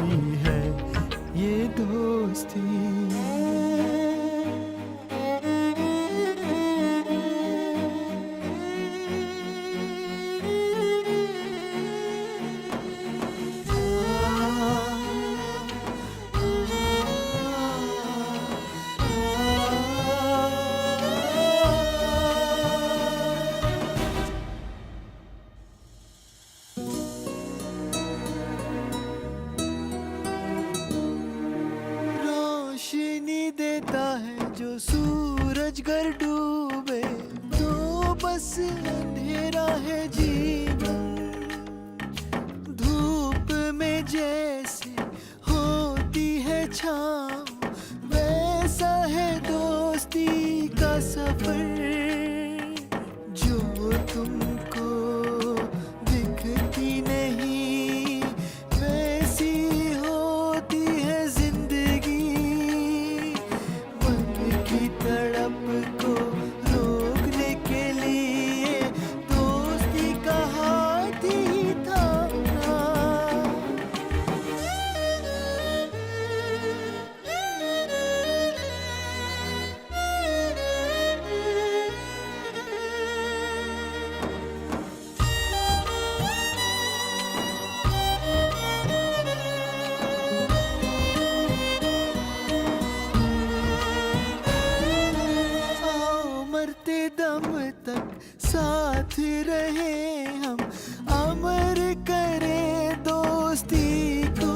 है ये दोस्ती। देता है जो सूरज घर डूबे, तो बस अंधेरा है जीवन। धूप में जैसे होती है छाँव, वैसा है दोस्ती का सफर। जो तुमको दिखती नहीं वैसी होती है जिंदगी। तड़प को रोकने के लिए दोस्ती का हाथ ही थामना। मरते दम तक साथ रहे हम, अमर करें दोस्ती को।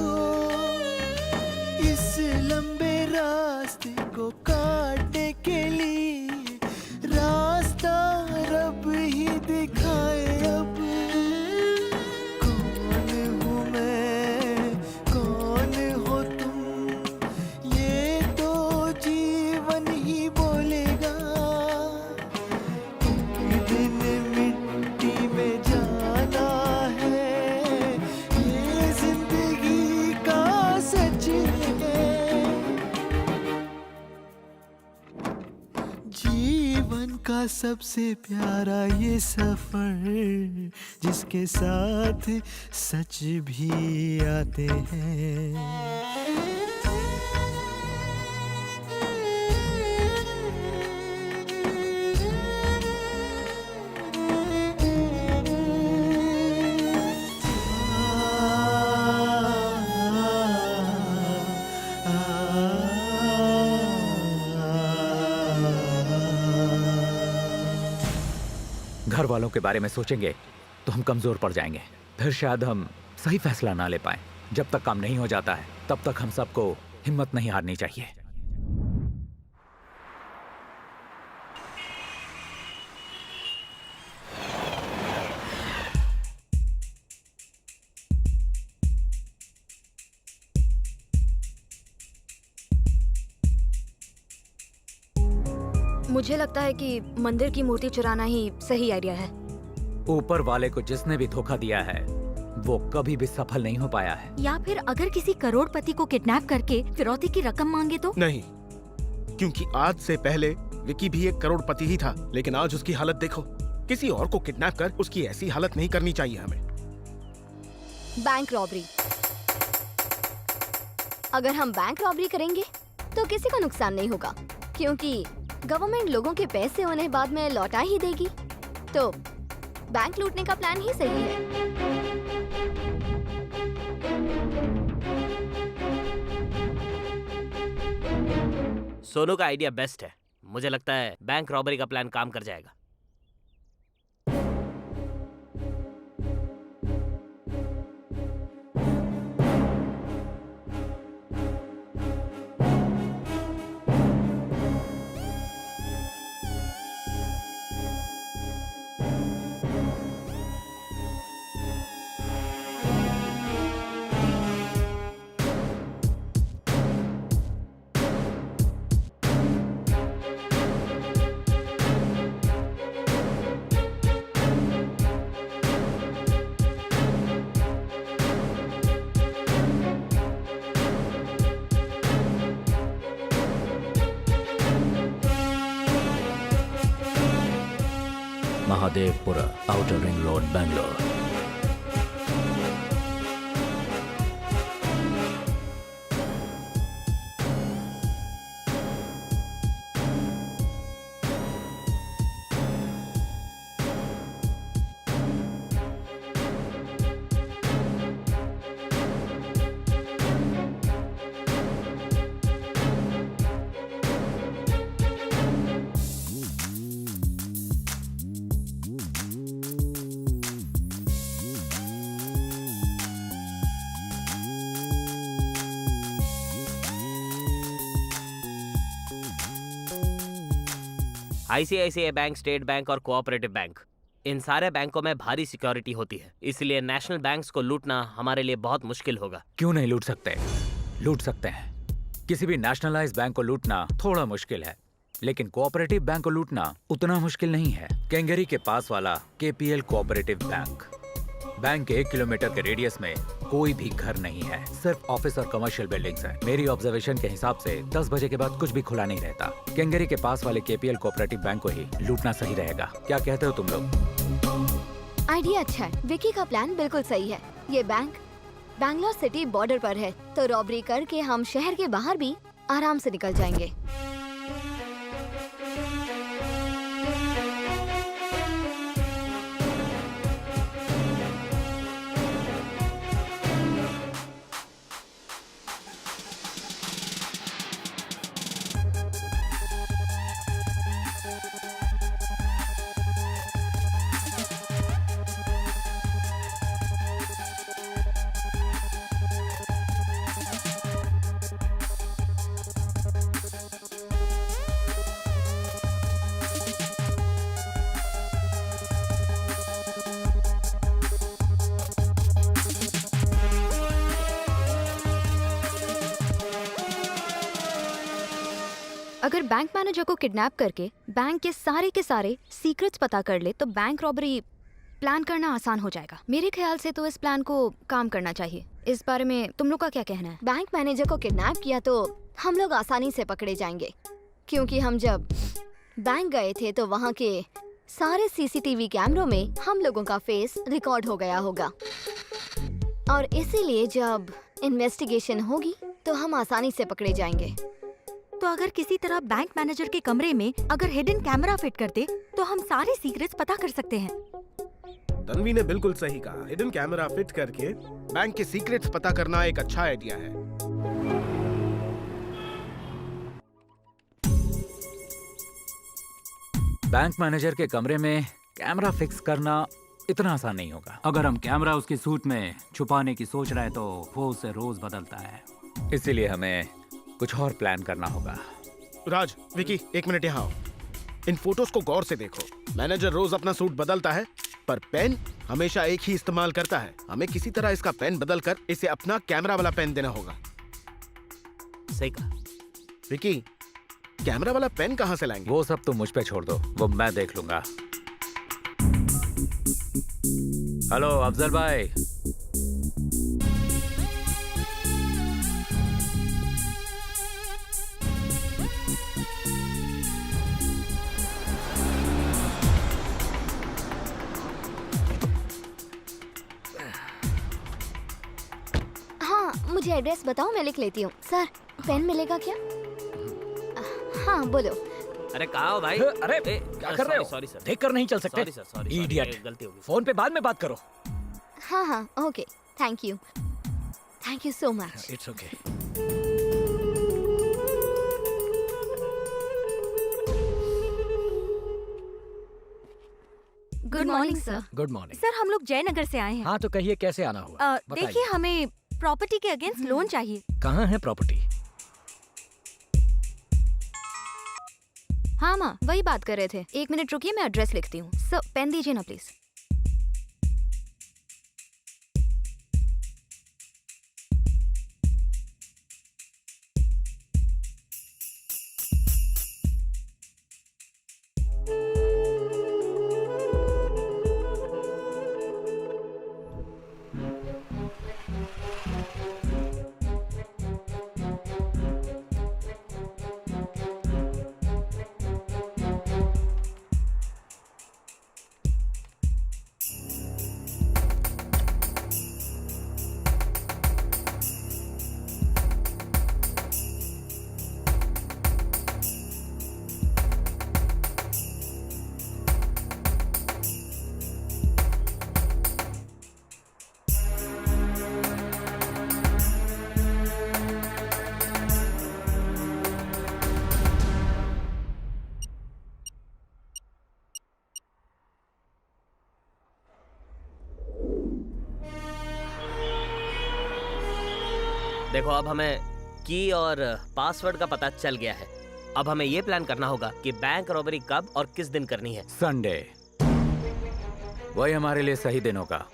इस लंबे रास्ते को काटने जीवन का सबसे प्यारा ये सफर, जिसके साथ सच भी आते हैं। घर वालों के बारे में सोचेंगे तो हम कमजोर पड़ जाएंगे, फिर शायद हम सही फैसला ना ले पाए। जब तक काम नहीं हो जाता है तब तक हम सबको हिम्मत नहीं हारनी चाहिए। मुझे लगता है कि मंदिर की मूर्ति चुराना ही सही आइडिया है। ऊपर वाले को जिसने भी धोखा दिया है वो कभी भी सफल नहीं हो पाया है। या फिर अगर किसी करोड़पति को किडनैप करके फिरौती की रकम मांगे तो? नहीं, क्योंकि आज से पहले विकी भी एक करोड़पति ही था, लेकिन आज उसकी हालत देखो। किसी और को किडनैप कर उसकी ऐसी हालत नहीं करनी चाहिए हमें। Bank robbery. अगर हम बैंक रॉबरी करेंगे तो किसी को नुकसान नहीं होगा, क्योंकि गवर्नमेंट लोगों के पैसे उन्हें बाद में लौटा ही देगी। तो बैंक लूटने का प्लान ही सही है। सोनू का आइडिया बेस्ट है। मुझे लगता है बैंक रॉबरी का प्लान काम कर जाएगा। Mahadevapura, outer ring road, Bangalore. ICICI bank, state bank और कोऑपरेटिव बैंक, इन सारे बैंकों में भारी सिक्योरिटी होती है, इसलिए नेशनल बैंक्स को लूटना हमारे लिए बहुत मुश्किल होगा। क्यों नहीं लूट सकते? लूट सकते हैं। किसी भी नेशनलाइज्ड बैंक को लूटना थोड़ा मुश्किल है, लेकिन कोऑपरेटिव बैंक को लूटना उतना मुश्किल नहीं है। केंगेरी के पास वाला केपीएल कोऑपरेटिव बैंक के 1 किलोमीटर के रेडियस में कोई भी घर नहीं है, सिर्फ ऑफिस और कमर्शियल बिल्डिंग्स हैं। मेरी ऑब्जर्वेशन के हिसाब से 10 बजे के बाद कुछ भी खुला नहीं रहता। केंगेरी के पास वाले केपीएल कोऑपरेटिव बैंक को ही लूटना सही रहेगा। क्या कहते हो तुम लोग? आइडिया अच्छा है। विकी का प्लान बिल्कुल सही है। ये बैंक बैंगलोर सिटी बॉर्डर पर है, तो रॉबरी करके हम शहर के बाहर भी आराम से निकल जाएंगे। अगर बैंक मैनेजर को किडनैप करके बैंक के सारे सीक्रेट्स पता कर ले तो बैंक रॉबरी प्लान करना आसान हो जाएगा। मेरे ख्याल से तो इस प्लान को काम करना चाहिए। इस बारे में तुम लोग का क्या कहना है? बैंक मैनेजर को किडनैप किया तो हम लोग आसानी से पकड़े जाएंगे, क्योंकि हम जब बैंक गए थे तो वहाँ के सारे सीसीटीवी कैमरों में हम लोगों का फेस रिकॉर्ड हो गया होगा और इसीलिए जब इन्वेस्टिगेशन होगी तो हम आसानी से पकड़े जाएंगे। तो अगर किसी तरह बैंक मैनेजर के कमरे में अगर हिडन कैमरा फिट करते तो हम सारे सीक्रेट्स पता कर सकते हैं। तन्वी ने बिल्कुल सही कहा। हिडन कैमरा फिट करके बैंक के सीक्रेट्स पता करना एक अच्छा आइडिया है। बैंक मैनेजर के कमरे में कैमरा फिक्स करना इतना आसान नहीं होगा। अगर हम कैमरा उसकी सूट में छुपाने की सोच रहे हैं तो वो उसे रोज बदलता है, इसीलिए हमें कुछ और प्लान करना होगा। राज, विकी, एक मिनट यहाँ आओ। इन फोटोज को गौर से देखो। मैनेजर रोज अपना सूट बदलता है पर पेन हमेशा एक ही इस्तेमाल करता है। हमें किसी तरह इसका पेन बदलकर इसे अपना कैमरा वाला पेन देना होगा। सही कहा। विकी, कैमरा वाला पेन कहाँ से लाएंगे? वो सब तो मुझ पे छोड़ दो, वो मैं देख लूंगा। हेलो अफजल भाई। हाँ, मुझे एड्रेस बताओ, मैं लिख लेती हूँ। सर, पेन मिलेगा क्या? हाँ, बोलो। अरे कहाँ हो भाई? अरे क्या कर रहे हो? सॉरी सर, देख कर नहीं चल सकते? Sorry sir, sorry, idiot. गलती हो गई। फोन पे बाद में बात करो। हाँ हाँ, okay, thank you so much. It's okay. Good morning sir. Good morning. Sir, हम लोग जयनगर से आए हैं। हाँ तो कहिए कैसे आना हुआ? देखिए, हमें प्रॉपर्टी के अगेंस्ट लोन चाहिए। कहाँ है प्रॉपर्टी? हाँ माँ, वही बात कर रहे थे। एक मिनट रुकिए, मैं एड्रेस लिखती हूँ। सर, पेन दीजिए ना प्लीज। देखो, अब हमें की और पासवर्ड का पता चल गया है। अब हमें ये प्लान करना होगा कि बैंक रॉबरी कब और किस दिन करनी है। संडे, वही हमारे लिए सही दिन होगा।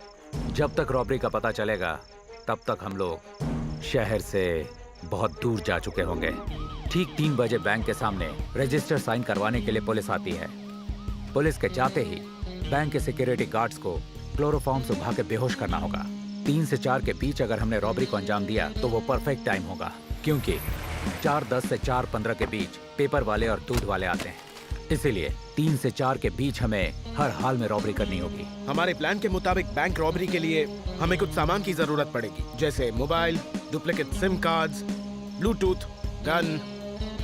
जब तक रॉबरी का पता चलेगा तब तक हम लोग शहर से बहुत दूर जा चुके होंगे। ठीक 3 बजे बैंक के सामने रजिस्टर साइन करवाने के लिए पुलिस आती है। पुलिस के जाते ही बैंक के सिक्योरिटी गार्ड्स को क्लोरोफॉर्म से उठा के बेहोश करना होगा। 3 से 4 के बीच अगर हमने रॉबरी को अंजाम दिया तो वो परफेक्ट टाइम होगा, क्योंकि 4:10 से 4:15 के बीच पेपर वाले और दूध वाले आते हैं। इसीलिए 3 से 4 के बीच हमें हर हाल में रॉबरी करनी होगी। हमारे प्लान के मुताबिक बैंक रॉबरी के लिए हमें कुछ सामान की जरूरत पड़ेगी, जैसे mobile, duplicate SIM cards, Bluetooth, gun,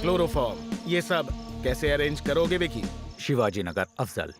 chloroform. ये सब कैसे अरेंज करोगे विकी? शिवाजी नगर, अफजल।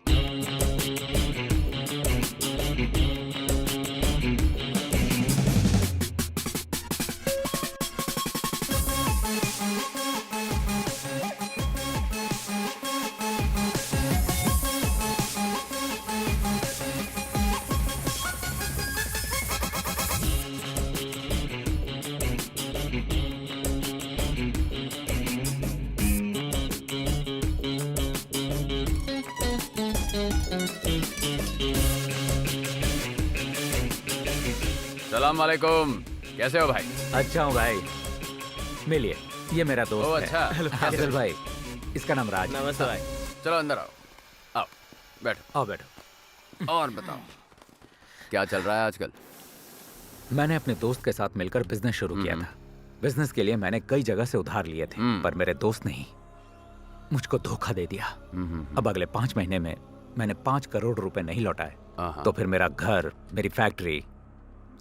सलाम वालेकुम, कैसे हो भाई? अच्छा हूँ भाई, मिलिए, ये मेरा दोस्त ओह, अच्छा। है अफजल भाई। इसका नाम राज। नमस्ते भाई। चलो अंदर आओ, आओ बैठो। आओ बैठो। और बताओ क्या चल रहा है आजकल? मैंने अपने दोस्त के साथ मिलकर बिजनेस शुरू किया था। बिजनेस के लिए मैंने कई जगह से उधार लिए थे, पर मेरे दोस्त नहीं। मुझको धोखा दे दिया। अब अगले 5 महीने में मैंने 5 करोड़ रुपए नहीं लौटाए तो फिर मेरा घर, मेरी फैक्ट्री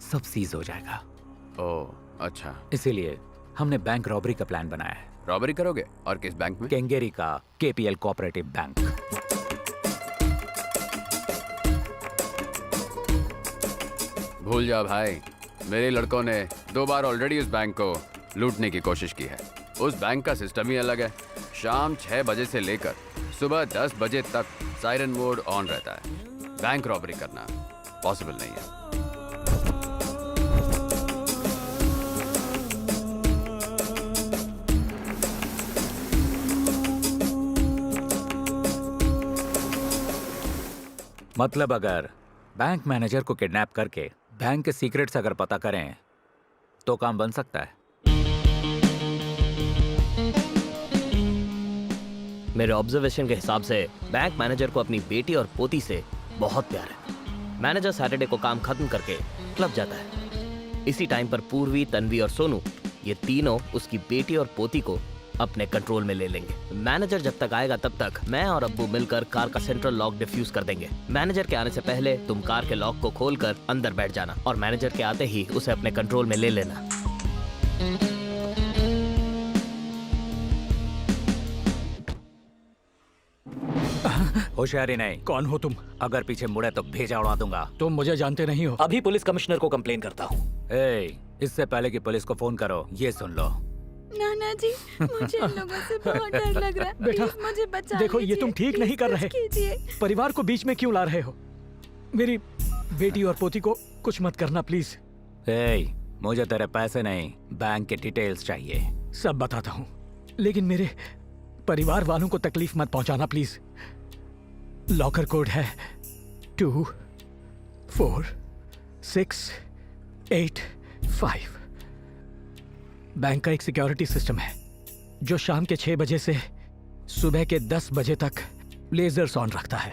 सब सीज हो जाएगा। ओह अच्छा। इसीलिए हमने बैंक रॉबरी का प्लान बनाया है। रॉबरी करोगे? और किस बैंक में? केंगेरी का केपीएल कोऑपरेटिव बैंक। भूल जा भाई, मेरे लड़कों ने 2 बार ऑलरेडी उस बैंक को लूटने की कोशिश की है। उस बैंक का सिस्टम ही अलग है। शाम 6 बजे से लेकर सुबह 10 बजे तक सायरन मोड ऑन रहता है। बैंक रॉबरी करना पॉसिबल नहीं है। मतलब अगर बैंक मैनेजर को किडनैप करके बैंक के सीक्रेट्स अगर पता करें तो काम बन सकता है। मेरे ऑब्जर्वेशन के हिसाब से बैंक मैनेजर को अपनी बेटी और पोती से बहुत प्यार है। मैनेजर सैटरडे को काम खत्म करके क्लब जाता है। इसी टाइम पर पूर्वी, तन्वी और सोनू ये तीनों उसकी बेटी और पोती को अपने कंट्रोल में ले लेंगे। मैनेजर जब तक आएगा तब तक मैं और अब्बू मिलकर कार का सेंट्रल लॉक डिफ्यूज कर देंगे। मैनेजर के आने से पहले तुम कार के लॉक को खोलकर अंदर बैठ जाना और मैनेजर के आते ही उसे अपने कंट्रोल में ले लेना। होशियारी नहीं। कौन हो तुम? अगर पीछे मुड़े तो भेजा उड़ा दूंगा। तुम मुझे जानते नहीं हो। अभी पुलिस कमिश्नर को कंप्लेन करता हूँ। इससे पहले कि पुलिस को फोन करो, ये सुन लो। नाना जी, मुझे इन लोगों से बहुत डर लग रहा है। बेटा, प्लीज मुझे बचा देखो ये लीजिए। तुम ठीक नहीं कर रहे। कीजिए। परिवार को बीच में क्यों ला रहे हो? मेरी बेटी और पोती को कुछ मत करना प्लीज। मुझे तेरे पैसे नहीं, बैंक के डिटेल्स चाहिए। सब बताता हूँ, लेकिन मेरे परिवार वालों को तकलीफ मत पहुंचाना प्लीज। लॉकर कोड है 2 4 6 8 5। बैंक का एक सिक्योरिटी सिस्टम है जो शाम के 6 बजे से सुबह के 10 बजे तक लेजर्स ऑन रखता है।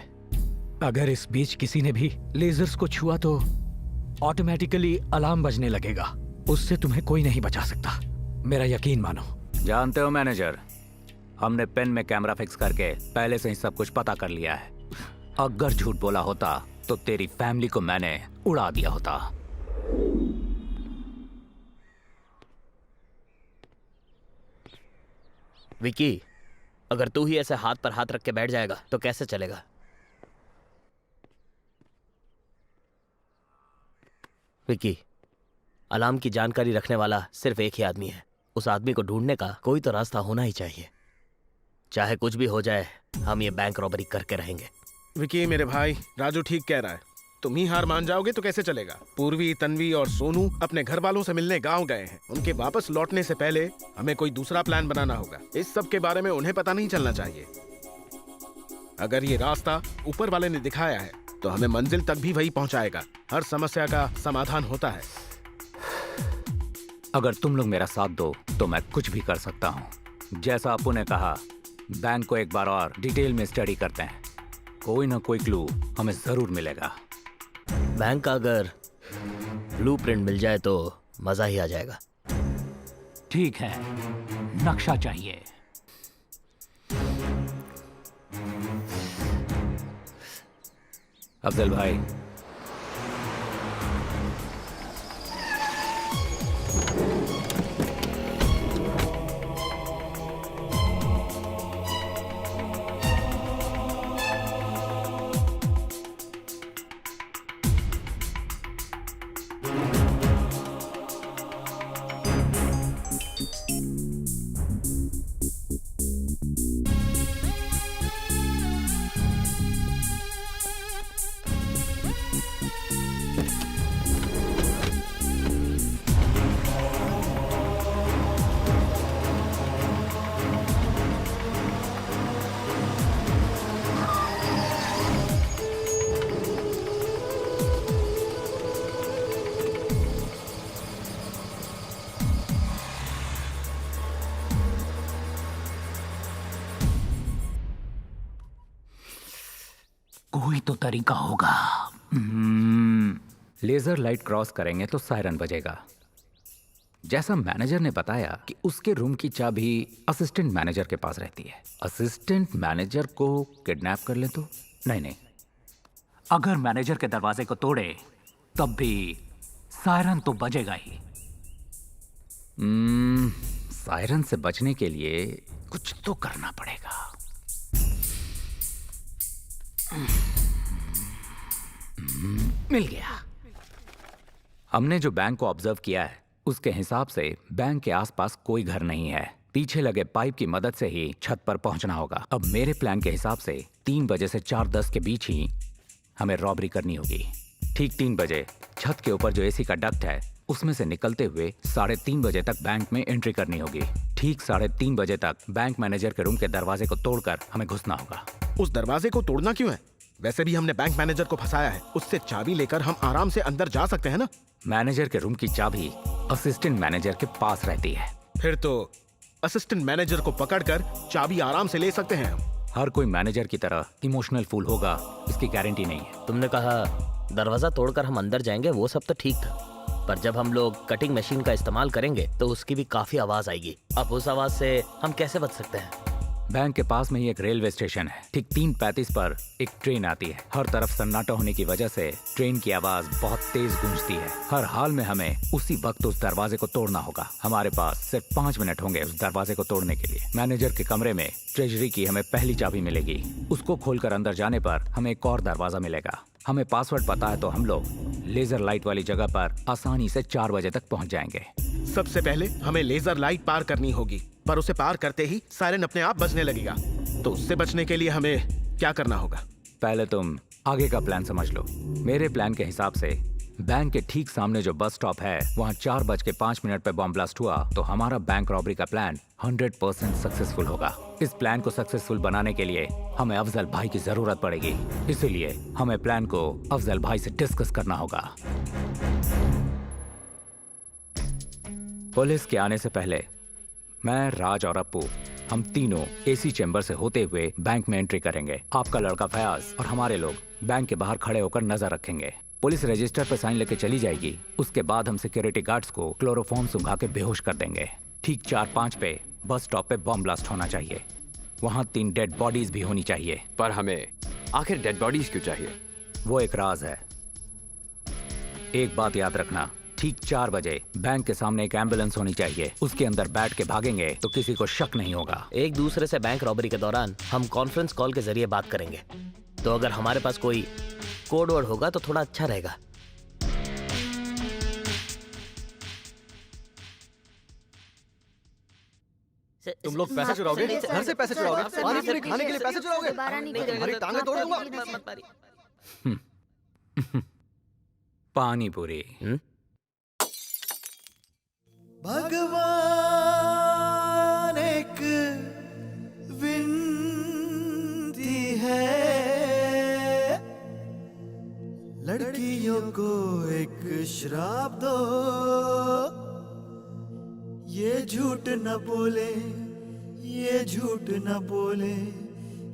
अगर इस बीच किसी ने भी लेजर्स को छुआ तो ऑटोमेटिकली अलार्म बजने लगेगा। उससे तुम्हें कोई नहीं बचा सकता, मेरा यकीन मानो। जानते हो मैनेजर, हमने पेन में कैमरा फिक्स करके पहले से ही सब कुछ पता कर लिया है। अगर झूठ बोला होता तो तेरी फैमिली को मैंने उड़ा दिया होता। विकी, अगर तू ही ऐसे हाथ पर हाथ रख के बैठ जाएगा तो कैसे चलेगा? विकी, अलार्म की जानकारी रखने वाला सिर्फ एक ही आदमी है। उस आदमी को ढूंढने का कोई तो रास्ता होना ही चाहिए। चाहे कुछ भी हो जाए, हम ये बैंक रॉबरी करके रहेंगे। विकी मेरे भाई, राजू ठीक कह रहा है। तुम ही हार मान जाओगे तो कैसे चलेगा? पूर्वी, तन्वी और सोनू अपने घर वालों से मिलने गांव गए हैं। उनके वापस लौटने से पहले हमें कोई दूसरा प्लान बनाना होगा। इस सब के बारे में उन्हें पता नहीं चलना चाहिए। अगर ये रास्ता ऊपर वाले ने दिखाया है तो हमें मंजिल तक भी वही पहुंचाएगा। हर समस्या का समाधान होता है। अगर तुम लोग मेरा साथ दो तो मैं कुछ भी कर सकता हूँ। जैसा अपू ने कहा, बैंक को एक बार और डिटेल में स्टडी करते हैं। कोई ना कोई क्लू हमें जरूर मिलेगा। बैंक का अगर ब्लूप्रिंट मिल जाए तो मजा ही आ जाएगा। ठीक है, नक्शा चाहिए। अफजल भाई, कोई तो तरीका होगा। लेजर लाइट क्रॉस करेंगे तो सायरन बजेगा। जैसा मैनेजर ने बताया कि उसके रूम की चाबी असिस्टेंट मैनेजर के पास रहती है। असिस्टेंट मैनेजर को किडनैप कर ले तो? नहीं, अगर मैनेजर के दरवाजे को तोड़े तब भी सायरन तो बजेगा ही। सायरन से बचने के लिए कुछ तो करना पड़ेगा। मिल गया। हमने जो बैंक को ऑब्जर्व किया है उसके हिसाब से बैंक के आसपास कोई घर नहीं है। पीछे लगे पाइप की मदद से ही छत पर पहुंचना होगा। अब मेरे प्लान के हिसाब से 3 बजे से 4:10 के बीच ही हमें रॉबरी करनी होगी। ठीक 3 बजे छत के ऊपर जो एसी का डक्ट है उसमें से निकलते हुए 3:30 बजे तक बैंक में एंट्री करनी होगी। ठीक 3:30 बजे तक बैंक मैनेजर के रूम के दरवाजे को तोड़कर हमें घुसना होगा। उस दरवाजे को तोड़ना क्यों है? वैसे भी हमने बैंक मैनेजर को फंसाया है, उससे चाबी लेकर हम आराम से अंदर जा सकते हैं ना? मैनेजर के रूम की चाबी असिस्टेंट मैनेजर के पास रहती है। फिर तो असिस्टेंट मैनेजर को पकड़कर चाबी आराम से ले सकते हैं हम। हर कोई मैनेजर की तरह इमोशनल फूल होगा इसकी गारंटी नहीं है। तुमने कहा दरवाजा तोड़कर हम अंदर जाएंगे, वो सब तो ठीक था, पर जब हम लोग कटिंग मशीन का इस्तेमाल करेंगे तो उसकी भी काफी आवाज आएगी। अब उस आवाज से हम कैसे बच सकते हैं? बैंक के पास में ही एक रेलवे स्टेशन है। ठीक 3:35 पर एक ट्रेन आती है। हर तरफ सन्नाटा होने की वजह से ट्रेन की आवाज बहुत तेज गूंजती है। हर हाल में हमें उसी वक्त उस दरवाजे को तोड़ना होगा। हमारे पास सिर्फ 5 मिनट होंगे उस दरवाजे को तोड़ने के लिए। मैनेजर के कमरे में ट्रेजरी की हमें पहली चाबी मिलेगी। उसको खोलकर अंदर जाने पर हमें एक और दरवाजा मिलेगा। हमें पासवर्ड पता है तो हम लोग लेजर लाइट वाली जगह पर आसानी से 4 बजे तक पहुंच जाएंगे। सबसे पहले हमें लेजर लाइट पार करनी होगी, पर उसे पार करते ही सायरन अपने आप बजने लगेगा। तो उससे बचने के लिए हमें क्या करना होगा? पहले तुम आगे का प्लान समझ लो। मेरे प्लान के हिसाब से बैंक के ठीक सामने जो बस स्टॉप है वहाँ 4:05 पे बॉम्ब ब्लास्ट हुआ तो हमारा बैंक रॉबरी का प्लान 100% सक्सेसफुल होगा। इस प्लान को सक्सेसफुल बनाने के लिए हमें अफजल भाई की जरूरत पड़ेगी, इसीलिए हमें प्लान को अफजल भाई से डिस्कस करना होगा। पुलिस के आने से पहले मैं, राज और अप्पू हम तीनों एसी चैम्बर से होते हुए बैंक में एंट्री करेंगे। आपका लड़का फयाज और हमारे लोग बैंक के बाहर खड़े होकर नजर रखेंगे। पुलिस रजिस्टर पर साइन लेके चली जाएगी। उसके बाद हम सिक्योरिटी गार्ड्स को क्लोरोफॉर्म सुंघा के बेहोश कर देंगे। ठीक 4:05 पे बस स्टॉप पे बॉम्ब ब्लास्ट होना चाहिए। वहाँ 3 डेड बॉडीज भी होनी चाहिए। पर हमें आखिर डेड बॉडीज क्यों चाहिए? वो एक राज है। एक बात याद रखना, ठीक 4 बजे बैंक के सामने एक एम्बुलेंस होनी चाहिए। उसके अंदर बैठ के भागेंगे तो किसी को शक नहीं होगा। एक दूसरे से बैंक रॉबरी के दौरान हम कॉन्फ्रेंस कॉल के जरिए बात करेंगे, तो अगर हमारे पास कोई कोड वर्ड होगा तो थोड़ा अच्छा रहेगा। तुम लोग पैसे चुराओगे? घर से पैसे चुराओगे? पानी पूरी खाने के लिए पैसे चुराओगे? तुम्हारी टांगे तोड़ दूंगा। पानी पूरी। भगवान एक विनती है, लड़कियों को एक श्राप दो, ये झूठ न बोले, ये झूठ न बोले,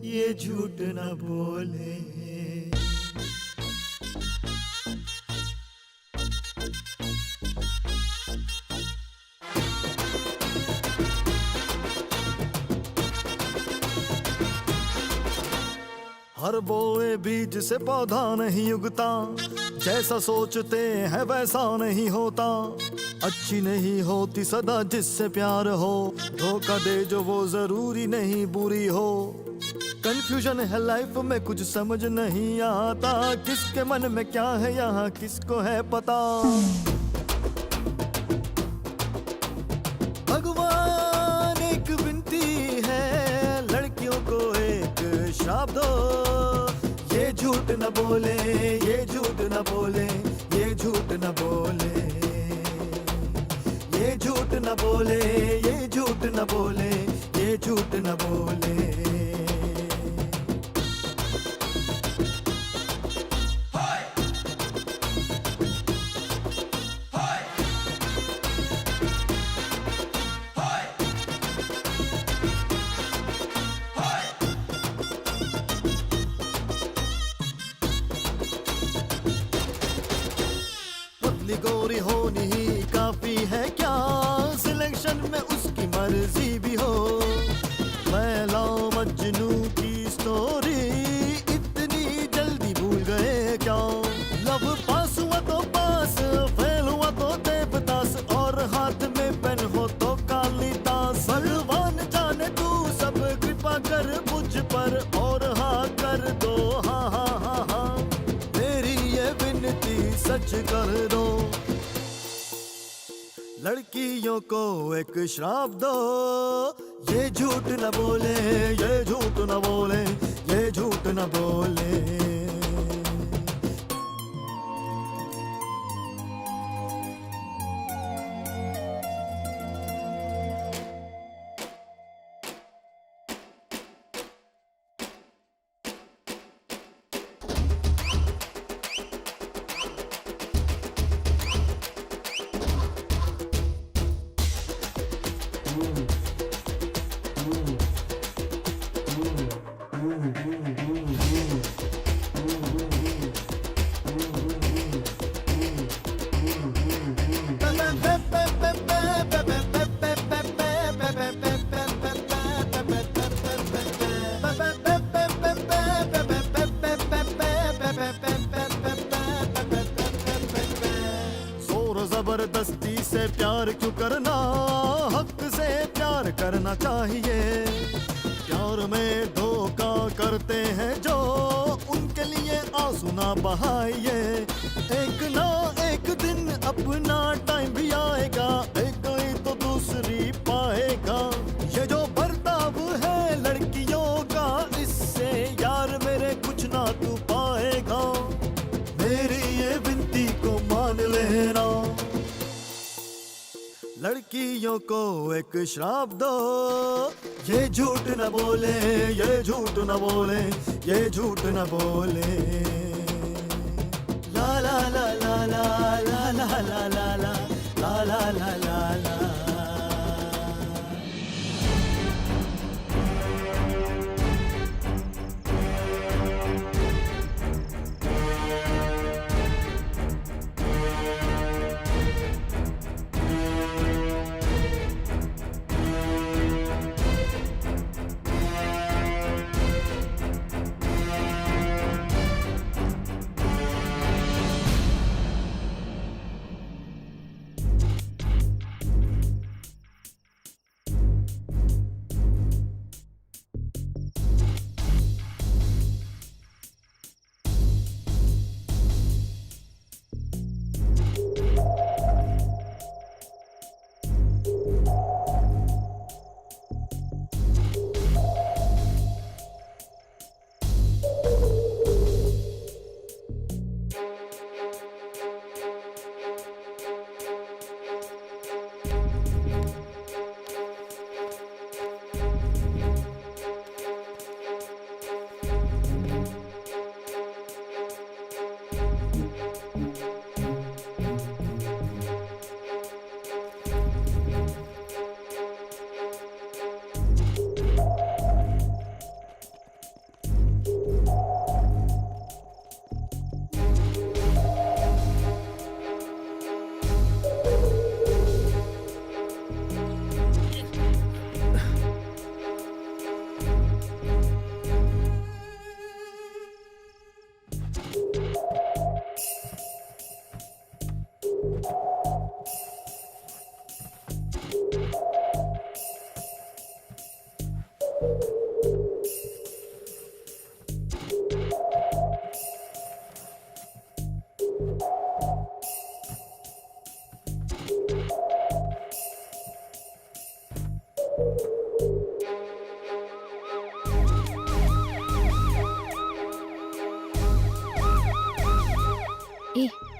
ये झूठ न बोले। हर बोए बीज से पौधा नहीं उगता, जैसा सोचते हैं वैसा नहीं होता। अच्छी नहीं होती सदा जिससे प्यार हो, धोखा दे जो वो जरूरी नहीं बुरी हो। कंफ्यूजन है लाइफ में, कुछ समझ नहीं आता, किसके मन में क्या है यहाँ किसको है पता। भगवान एक विनती है, लड़कियों को एक श्राप दो, ये झूठ न बोले, ये झूठ न बोले, ये झूठ न बोले, ये झूठ न बोले, ये झूठ न बोले, ये झूठ न बोले। पतली गोरी होनी ही काफी है क्या? लड़कियों को एक श्राप दो, ये झूठ न बोले, ये झूठ न बोले, ये झूठ न बोले। जबरदस्ती से प्यार क्यों करना, हक से प्यार करना चाहिए। प्यार में धोखा करते हैं जो, उनके लिए आंसू ना बहाइए। एक ना एक दिन अपना टाइम भी आएगा, एक कोई तो दूसरी पाएगा। ये जो बर्ताव है लड़कियों का, इससे यार मेरे कुछ ना तू पाएगा। मेरी ये विनती को मान लेना, लड़कियों को एक श्राप दो, ये झूठ न बोले, ये झूठ न बोले, ये झूठ न बोले। ला ला ला ला ला ला ला ला ला ला ला ला ला ला।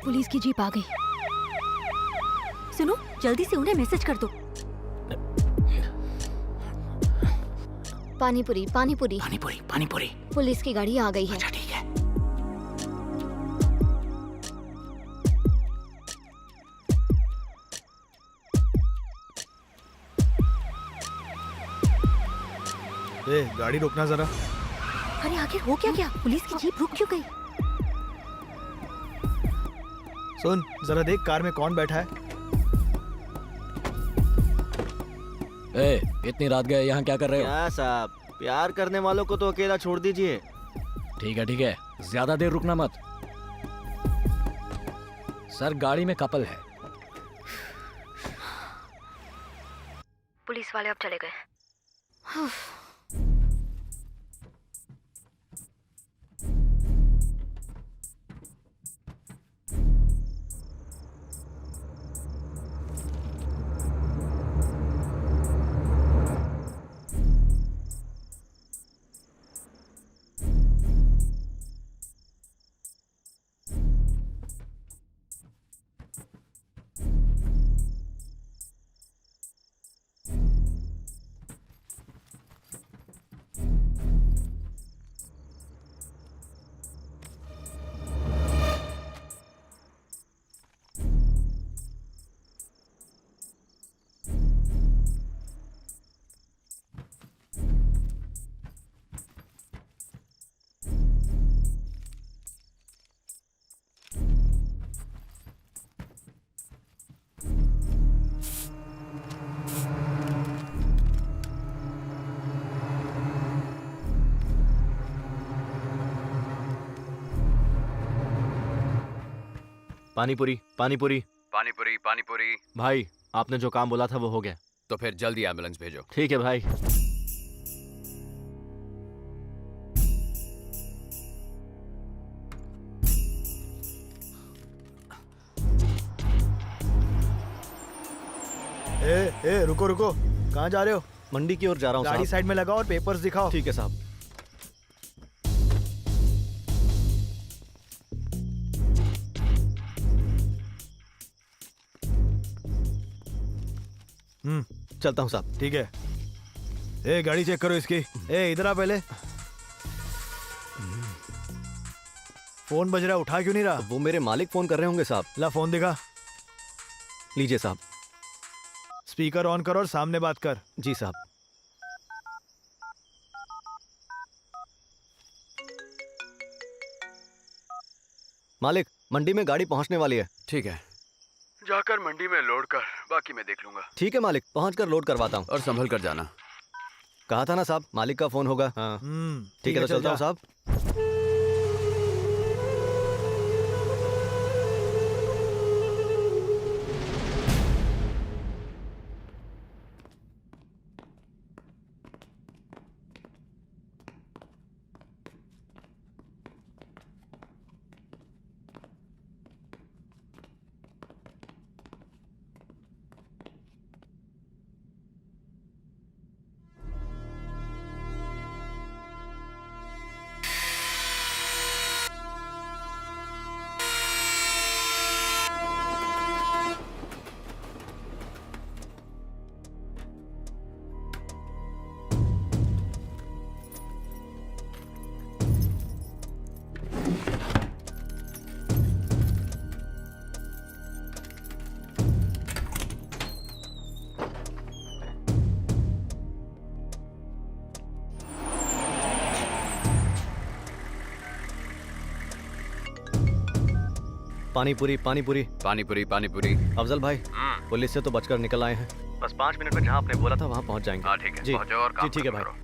पुलिस की जीप आ गई। सुनो, जल्दी से उन्हें मैसेज कर दो। पानीपुरी पानीपुरी पानीपुरी पानीपुरी। पुलिस की गाड़ी आ गई है। अच्छा ठीक है। गाड़ी रोकना जरा। अरे आखिर हो क्या गया? पुलिस की जीप रुक क्यों गई? सुन जरा देख कार में कौन बैठा है। इतनी रात गए यहाँ क्या कर रहे हो? क्या साहब, प्यार करने वालों को तो अकेला छोड़ दीजिए। ठीक है, ज्यादा देर रुकना मत। सर गाड़ी में कपल है। पुलिस वाले अब चले गए। पानीपुरी पानीपुरी पानीपुरी पानीपुरी। भाई आपने जो काम बोला था वो हो गया। तो फिर जल्दी एम्बुलेंस भेजो। ठीक है भाई। ए रुको रुको, कहाँ जा रहे हो? मंडी की ओर जा रहा हूँ गाड़ी साहब। साइड में लगाओ और पेपर्स दिखाओ। ठीक है साहब। चलता हूँ साहब। ठीक है। ए गाड़ी चेक करो इसकी। ए इधर आ पहले। फोन बज रहा है, उठा क्यों नहीं रहा? वो मेरे मालिक फोन कर रहे होंगे साहब। ला फोन दिखा। लीजिए साहब। स्पीकर ऑन करो और सामने बात कर। जी साहब। मालिक मंडी में गाड़ी पहुंचने वाली है। ठीक है, जाकर मंडी में लोड कर, बाकी मैं देख लूंगा। ठीक है मालिक, पहुंचकर लोड करवाता हूँ। और संभल कर जाना। कहा था ना साहब, मालिक का फोन होगा। हाँ ठीक है, तो चलता हूँ साहब। पानीपुरी पानीपुरी पानीपुरी पानीपुरी। अफजल भाई, पुलिस से तो बचकर निकल आए हैं। बस 5 मिनट में जहाँ आपने बोला था वहाँ पहुँच जाएंगे। हाँ ठीक है, जी पहुंचो और काम जी ठीक है भाई। करो।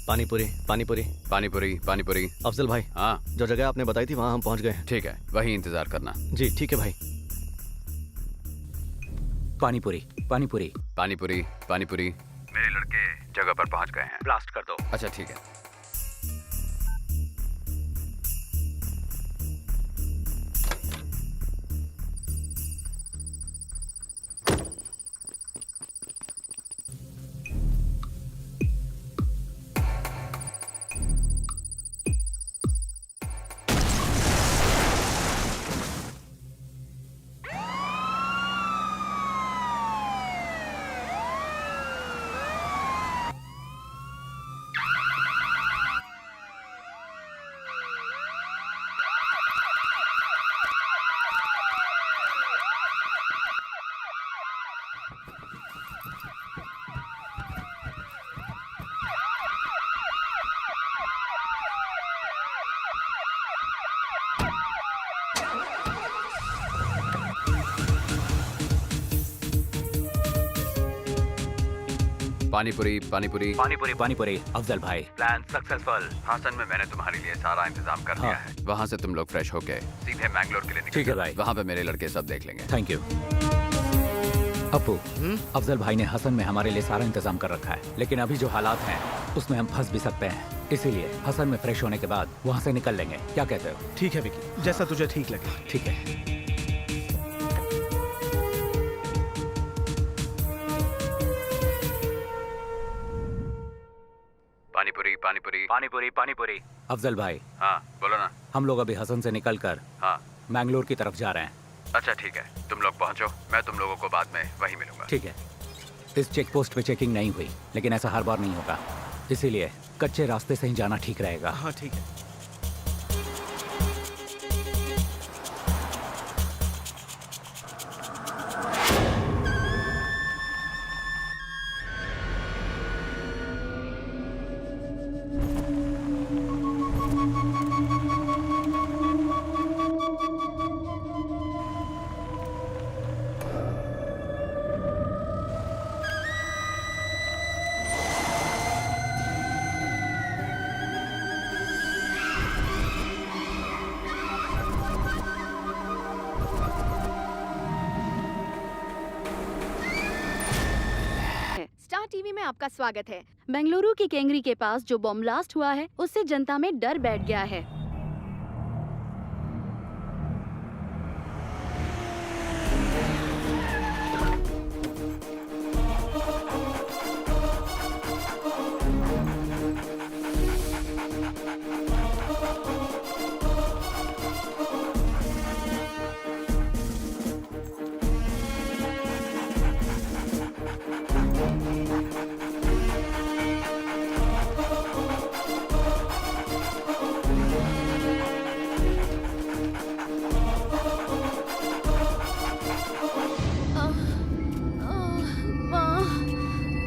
पानीपुरी पानीपुरी पानीपुरी पानीपुरी। अफजल भाई, हाँ, जो जगह आपने बताई थी वहाँ हम पहुँच गए हैं। ठीक है, वही इंतजार करना। जी ठीक है भाई। पानीपुरी पानीपुरी पानीपुरी पानीपुरी। मेरे लड़के जगह पर पहुंच गए हैं। ब्लास्ट कर दो। अच्छा ठीक है। पानीपुरी पानीपुरी पानीपुरी पानीपुरी। अफजल भाई, प्लान सक्सेसफुल। हासन में मैंने तुम्हारे लिए सारा इंतजाम कर दिया है। वहाँ से तुम लोग फ्रेश होके सीधे मैंगलोर के लिए निकल ठीक है भाई। वहाँ पे मेरे लड़के सब देख लेंगे। Thank you. अपू, अफजल भाई ने हसन में हमारे लिए सारा इंतजाम कर रखा है, लेकिन अभी जो हालात हैं उसमें हम फंस भी सकते हैं। इसीलिए हसन में फ्रेश होने के बाद वहाँ से निकल लेंगे। क्या कहते हो? ठीक है विकी, जैसा तुझे ठीक लगे। ठीक है। पानीपुरी पानीपुरी पानीपुरी पानीपुरी। अफजल भाई, हाँ बोलो ना। हम लोग अभी हसन से निकलकर हाँ मैंगलोर की तरफ जा रहे हैं। अच्छा ठीक है, तुम लोग पहुँचो, मैं तुम लोगों को बाद में वहीं मिलूंगा। ठीक है। इस चेक पोस्ट पे चेकिंग नहीं हुई, लेकिन ऐसा हर बार नहीं होगा, इसीलिए कच्चे रास्ते से ही जाना ठीक रहेगा। हाँ ठीक है। स्टार टीवी में आपका स्वागत है। बेंगलुरु की केंगरी के पास जो बॉम्ब ब्लास्ट हुआ है, उससे जनता में डर बैठ गया है।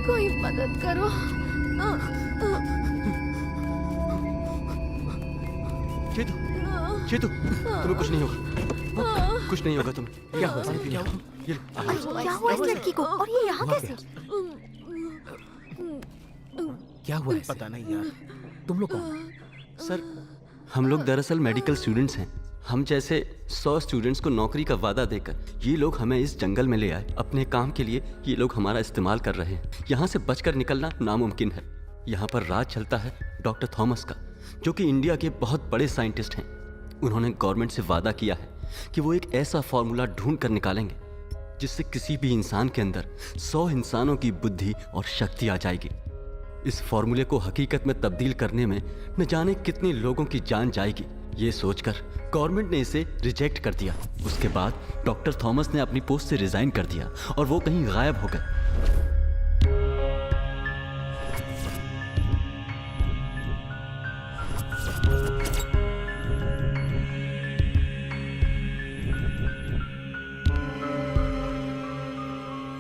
कोई मदद करो। चेतु, चेतु, तुम्हें कुछ नहीं होगा, कुछ नहीं होगा तुम्हें। क्या हुआ? क्या हुआ इस लड़की को और ये यहाँ कैसे? क्या हुआ? पता नहीं यार। तुम लोग कौन? सर, हम लोग दरअसल मेडिकल स्टूडेंट्स हैं। हम जैसे 100 स्टूडेंट्स को नौकरी का वादा देकर ये लोग हमें इस जंगल में ले आए। अपने काम के लिए ये लोग हमारा इस्तेमाल कर रहे हैं। यहाँ से बचकर निकलना नामुमकिन है। यहाँ पर राज चलता है डॉक्टर थॉमस का, जो कि इंडिया के बहुत बड़े साइंटिस्ट हैं। उन्होंने गवर्नमेंट से वादा किया है कि वो एक ऐसा फॉर्मूला ढूंढ कर निकालेंगे जिससे किसी भी इंसान के अंदर 100 इंसानों की बुद्धि और शक्ति आ जाएगी। इस फॉर्मूले को हकीकत में तब्दील करने में न जाने कितने लोगों की जान जाएगी। ये सोचकर गवर्नमेंट ने इसे रिजेक्ट कर दिया। उसके बाद डॉक्टर थॉमस ने अपनी पोस्ट से रिजाइन कर दिया और वो कहीं गायब हो गए।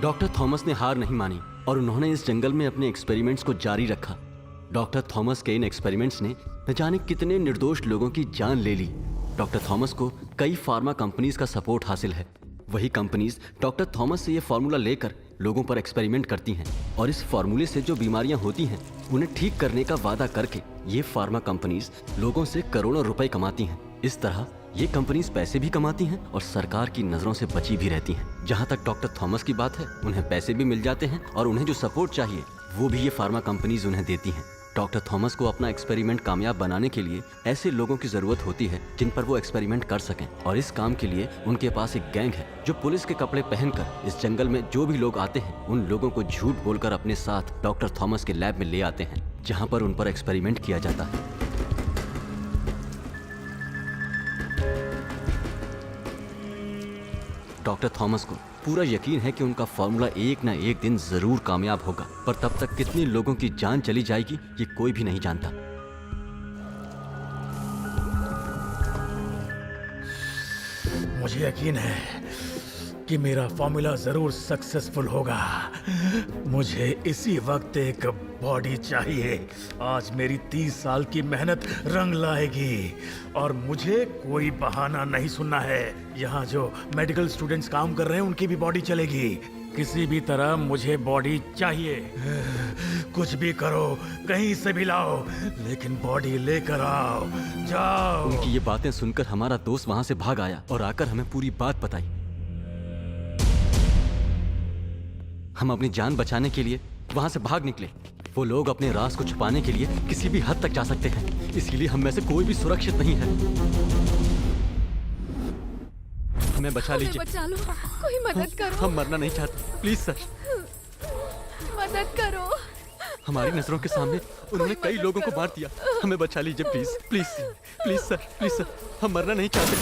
डॉक्टर थॉमस ने हार नहीं मानी और उन्होंने इस जंगल में अपने एक्सपेरिमेंट्स को जारी रखा। डॉक्टर थॉमस के इन एक्सपेरिमेंट्स ने न जाने कितने निर्दोष लोगों की जान ले ली। डॉक्टर थॉमस को कई फार्मा कंपनीज का सपोर्ट हासिल है। वही कंपनीज डॉक्टर थॉमस से ये फार्मूला लेकर लोगों पर एक्सपेरिमेंट करती हैं और इस फार्मूले से जो बीमारियां होती हैं उन्हें ठीक करने का वादा करके ये फार्मा कंपनीज लोगों से करोड़ों रुपए कमाती हैं। इस तरह ये कंपनीज पैसे भी कमाती हैं और सरकार की नजरों से बची भी रहती हैं। जहाँ तक डॉक्टर थॉमस की बात है, उन्हें पैसे भी मिल जाते हैं और उन्हें जो सपोर्ट चाहिए वो भी ये फार्मा कंपनीज उन्हें देती हैं। डॉक्टर थॉमस को अपना एक्सपेरिमेंट कामयाब बनाने के लिए ऐसे लोगों की जरूरत होती है जिन पर वो एक्सपेरिमेंट कर सकें, और इस काम के लिए उनके पास एक गैंग है जो पुलिस के कपड़े पहनकर इस जंगल में जो भी लोग आते हैं उन लोगों को झूठ बोलकर अपने साथ डॉक्टर थॉमस के लैब में ले आते हैं, जहां पर उन पर एक्सपेरिमेंट किया जाता है। डॉक्टर थॉमस को पूरा यकीन है कि उनका फॉर्मूला एक ना एक दिन जरूर कामयाब होगा, पर तब तक कितने लोगों की जान चली जाएगी ये कोई भी नहीं जानता। मुझे यकीन है कि मेरा फॉर्मूला जरूर सक्सेसफुल होगा। मुझे इसी वक्त एक बॉडी चाहिए। आज मेरी 30 साल की मेहनत रंग लाएगी और मुझे कोई बहाना नहीं सुनना है। यहाँ जो मेडिकल स्टूडेंट्स काम कर रहे हैं उनकी भी बॉडी चलेगी। किसी भी तरह मुझे बॉडी चाहिए। कुछ भी करो, कहीं से भी लाओ, लेकिन बॉडी लेकर आओ। जाओ। उनकी ये बातें सुनकर हमारा दोस्त वहाँ से भाग आया और आकर हमें पूरी बात बताई। हम अपनी जान बचाने के लिए वहाँ से भाग निकले। वो लोग अपने राज को छुपाने के लिए किसी भी हद तक जा सकते हैं, इसीलिए हम में से कोई भी सुरक्षित नहीं है। हमें बचा लीजिए। बचा लो, कोई मदद करो। हम मरना नहीं चाहते, प्लीज सर, मदद करो। हमारी नजरों के सामने उन्होंने कई लोगों को मार दिया। हमें बचा लीजिए please, please, please sir, please sir, हम मरना नहीं चाहते।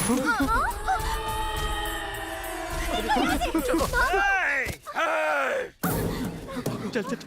चल चल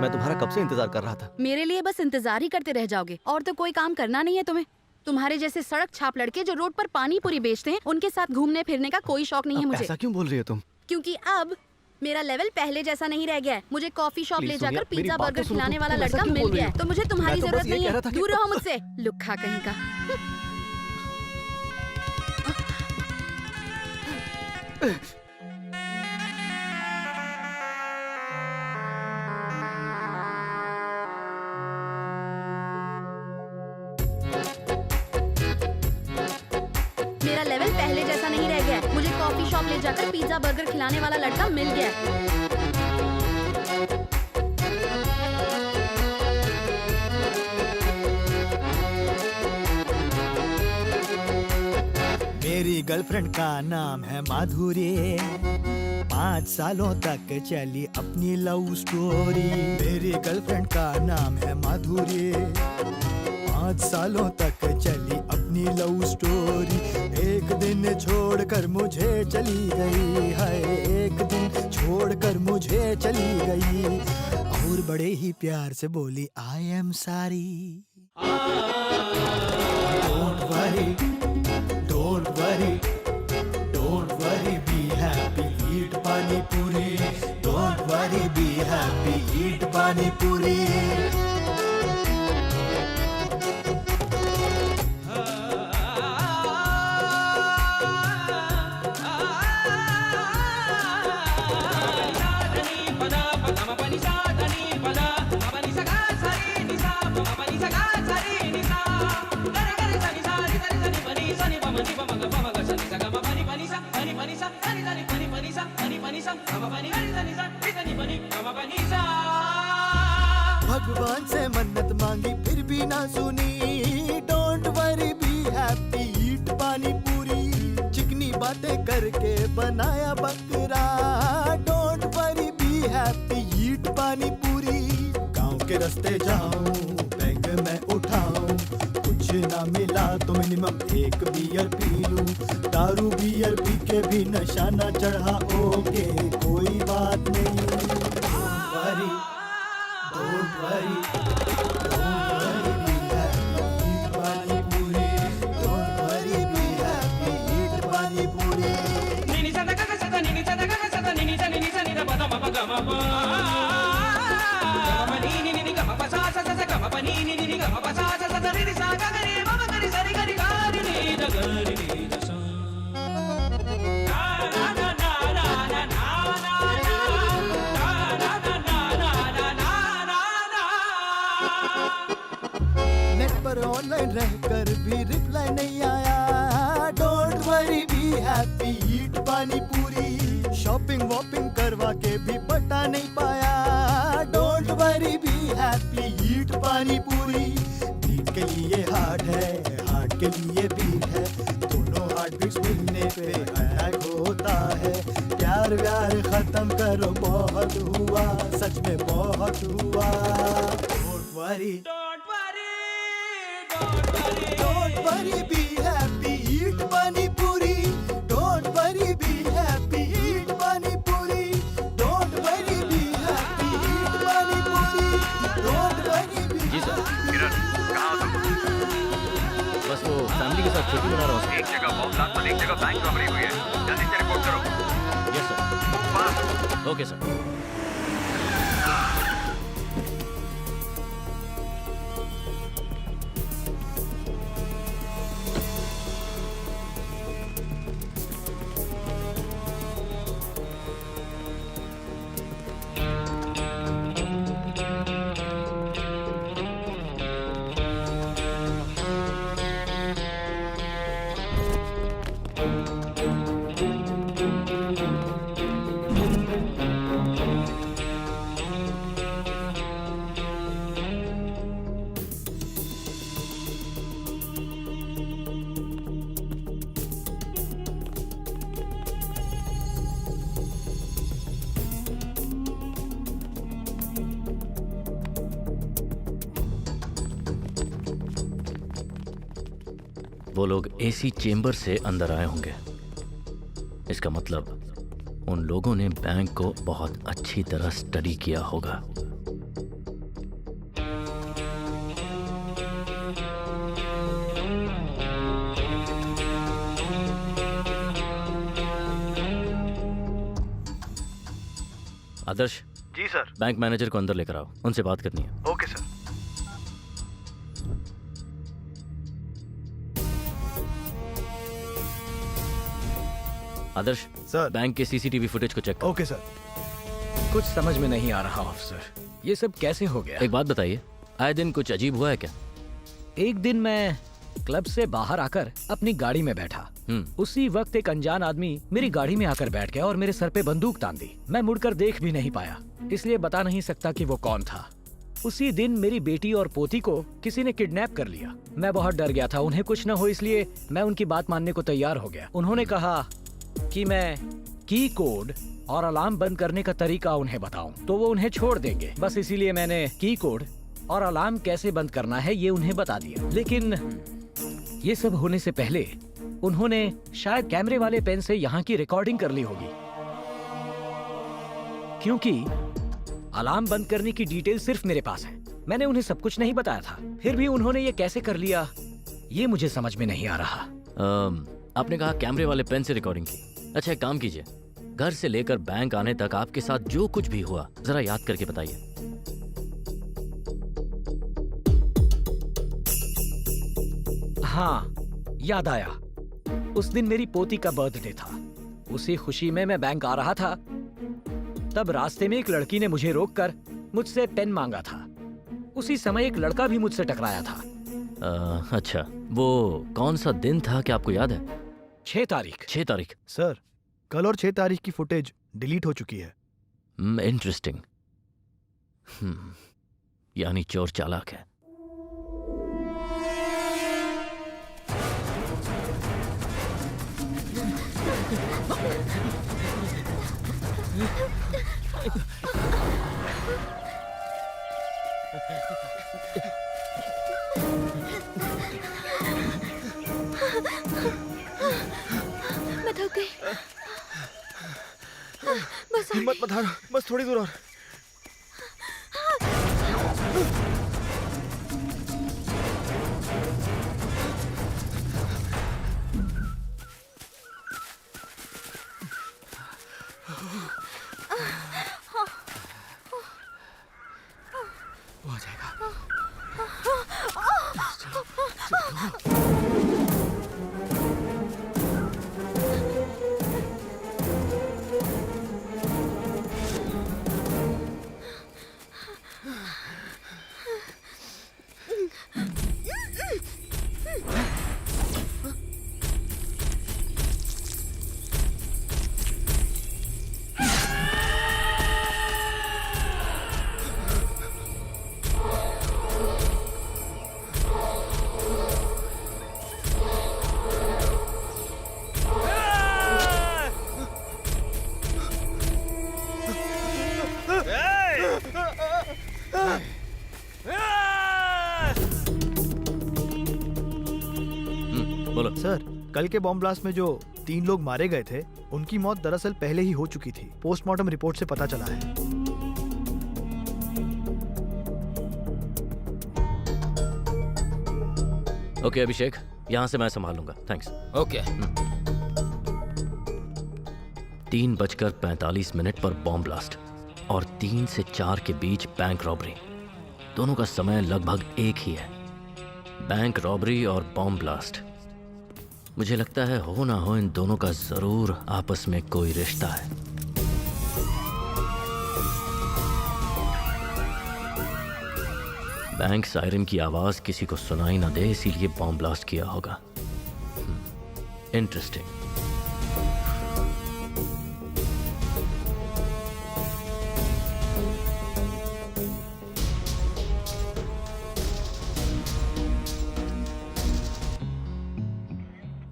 मैं तुम्हारा कब से इंतजार कर रहा था। मेरे लिए बस इंतजार ही करते रह जाओगे और तो कोई काम करना नहीं है तुम्हें। तुम्हारे जैसे सड़क छाप लड़के जो रोड पर पानी पूरी बेचते हैं, उनके साथ घूमने फिरने का कोई शौक नहीं है मुझे। ऐसा क्यों बोल रही हो तुम? क्योंकि अब मेरा लेवल पहले जैसा नहीं रह गया है। मुझे कॉफी शॉप ले जाकर पिज्जा बर्गर खिलाने वाला लड़का मिल गया है, तो मुझे तुम्हारी जरूरत नहीं है। दूर रहो मुझसे, लुक्खा कहीं का। मेरा लेवल पहले जैसा नहीं रह गया है। मुझे कॉफी शॉप ले जाकर पिज्जा बर्गर खिलाने वाला लड़का मिल गया है। मेरी गर्लफ्रेंड का नाम है माधुरी, 5 सालों तक चली अपनी लव स्टोरी। मेरी गर्लफ्रेंड का नाम है माधुरी, 5 सालों तक चली अपनी लव स्टोरी। एक दिन छोड़कर मुझे चली गई है, एक दिन छोड़कर मुझे चली गई और बड़े ही प्यार से बोली I am sorry. Don't worry, don't worry, don't worry, be happy, eat pani puri. Don't worry, be happy, eat pani puri. भगवान से मन्नत मांगी फिर भी ना सुनी। Don't worry, be happy, eat pani पूरी। चिकनी बातें करके बनाया बकरा। Don't worry, be happy, eat pani पूरी। गांव के रास्ते जाऊं, बैग में उठाऊं, कुछ ना मिला तो मिनिमम 1 बियर पी लूं। दारू बियर पी के भी नशा ना चढ़ा, ओके कोई बात नहीं। Don't worry, don't worry, be happy, eat pani puri. Don't worry, be happy, eat pani puri. Nini sada gaga sada, nini sada gaga sada, nini sada da pada ma ga ma pa. Ga ma ni ni ga ma pa sa sa sa ga ma pa ni ni ga ma pa sa sa sa ni sa ga ga ni ma ma ga ni sa ri ga ni ga ni da ga ni da sa. Online रहकर भी reply नहीं आया। Don't worry, be happy, eat pani पूरी। Shopping वॉपिंग करवा के भी पटा नहीं पाया। Don't worry, be happy, eat pani पूरी। बीट के लिए हार्ट है, हार्ट के लिए बीट है, दोनों हार्ट बीट्स मिलने पे अटैक होता है। प्यार व्यार खत्म करो, बहुत हुआ, सच में बहुत हुआ। Don't worry, don't worry, be happy, eat pani puri. Don't worry, be happy, eat pani puri. Don't worry, be happy, eat pani puri. Don't worry, be जी सर। किरण, कहाँ हो तुम? बस वो फैमिली के साथ छुट्टी मना रहा हूँ। एक जगह बॉम्ब ब्लास्ट और एक जगह बैंक रॉबरी हुई है, जल्दी से रिपोर्ट करो। Yes sir. Fast. Okay sir. वो लोग एसी चेंबर से अंदर आए होंगे। इसका मतलब उन लोगों ने बैंक को बहुत अच्छी तरह स्टडी किया होगा। आदर्श। जी सर। बैंक मैनेजर को अंदर लेकर आओ, उनसे बात करनी है। Okay sir. Adarsh sir, bank के सीसीटीवी फुटेज को चेक करो। Okay sir. कुछ समझ में नहीं आ रहा ऑफिसर, ये सब कैसे हो गया? एक बात बताइए, आए दिन कुछ अजीब हुआ है क्या? एक दिन मैं क्लब से बाहर आकर अपनी गाड़ी में बैठा। उसी वक्त एक अनजान आदमी मेरी गाड़ी में आकर बैठ गया और मेरे सर पे बंदूक तान दी। मैं मुड़कर देख भी नहीं पाया, इसलिए बता नहीं सकता कि वो कौन था। उसी दिन मेरी बेटी और पोती को किसी ने किडनैप कर लिया। मैं बहुत डर गया था, उन्हें कुछ न हो इसलिए मैं उनकी बात मानने को तैयार हो गया। उन्होंने कहा कि मैं की कोड और अलार्म बंद करने का तरीका उन्हें बताऊं तो वो उन्हें छोड़ देंगे। बस इसीलिए मैंने की कोड और अलार्म कैसे बंद करना है ये उन्हें बता दिया। लेकिन ये सब होने से पहले उन्होंने शायद कैमरे वाले पेन से यहाँ की रिकॉर्डिंग कर ली होगी, क्योंकि अलार्म बंद करने की डिटेल सिर्फ मेरे पास है। मैंने उन्हें सब कुछ नहीं बताया था, फिर भी उन्होंने ये कैसे कर लिया ये मुझे समझ में नहीं आ रहा। आपने कहा कैमरे वाले पेन से रिकॉर्डिंग की। अच्छा, एक काम कीजिए, घर से लेकर बैंक आने तक आपके साथ जो कुछ भी हुआ जरा याद करके बताइए। हाँ, याद आया। उस दिन मेरी पोती का बर्थडे था। उसी खुशी में मैं बैंक आ रहा था, तब रास्ते में एक लड़की ने मुझे रोककर मुझसे पेन मांगा था। उसी समय एक लड़का भी मुझसे टकराया था। अच्छा, वो कौन सा दिन था क्या आपको याद है? 6 तारीख। 6 तारीख। सर, कल और 6 तारीख की फुटेज डिलीट हो चुकी है। इंटरेस्टिंग। यानी चोर चालाक है। मैं थक गई। बस हिम्मत मत हारो, बस थोड़ी दूर और। हो जाएगा। बोलो। सर, कल के बॉम्ब ब्लास्ट में जो 3 लोग मारे गए थे, उनकी मौत दरअसल पहले ही हो चुकी थी। पोस्टमार्टम रिपोर्ट से पता चला है। ओके अभिषेक, यहाँ से मैं संभाल लूंगा। थैंक्स। ओके। 3:45 पर बॉम्ब ब्लास्ट और 3 से 4 के बीच बैंक रॉबरी। दोनों का समय लगभग एक ही है। बैंक रॉबरी और बॉम्ब ब्लास्ट। मुझे लगता है हो ना हो इन दोनों का जरूर आपस में कोई रिश्ता है। बैंक सायरन की आवाज किसी को सुनाई ना दे, इसीलिए बॉम्ब ब्लास्ट किया होगा। इंटरेस्टिंग।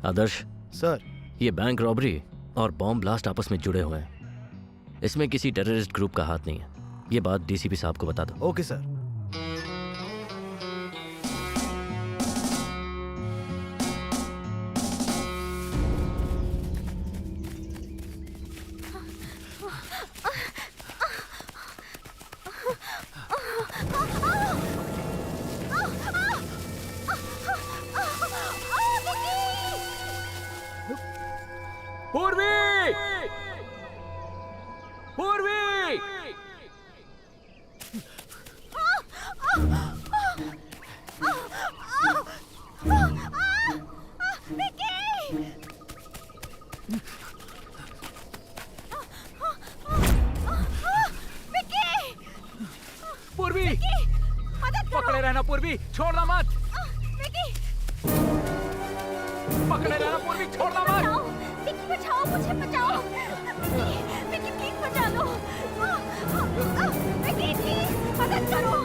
आदर्श सर, ये बैंक रॉबरी और बॉम्ब ब्लास्ट आपस में जुड़े हुए हैं। इसमें किसी टेररिस्ट ग्रुप का हाथ नहीं है। ये बात डीसीपी साहब को बता दो। Okay sir. रहना पूर्वी, छोड़ना मत। पकड़े रहना पूर्वी, छोड़ना मत। विकी बचाओ, मुझे बचाओ। विकी प्लीज बचा लो। विकी प्लीज मदद करो।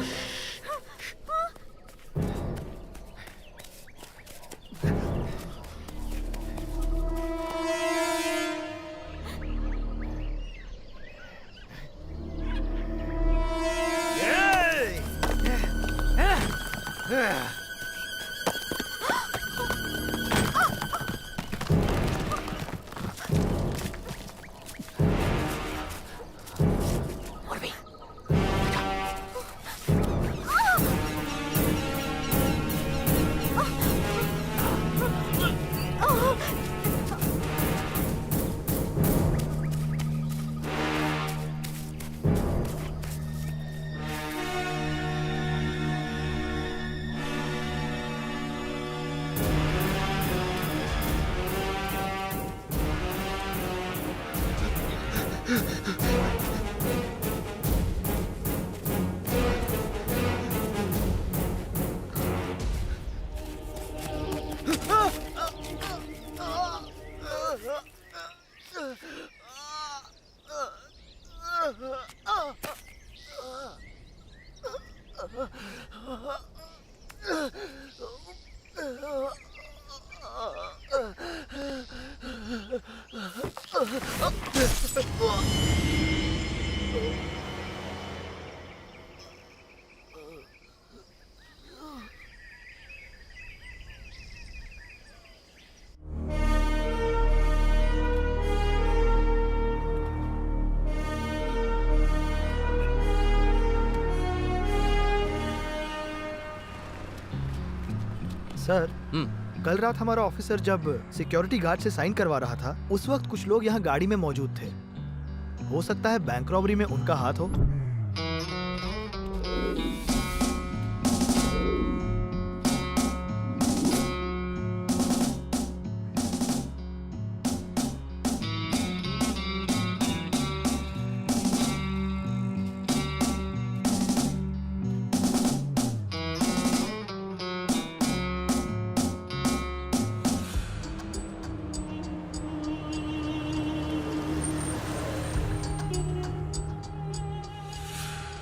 सर, कल रात हमारा ऑफिसर जब सिक्योरिटी गार्ड से साइन करवा रहा था, उस वक्त कुछ लोग यहाँ गाड़ी में मौजूद थे। हो सकता है बैंक रॉबरी में उनका हाथ हो।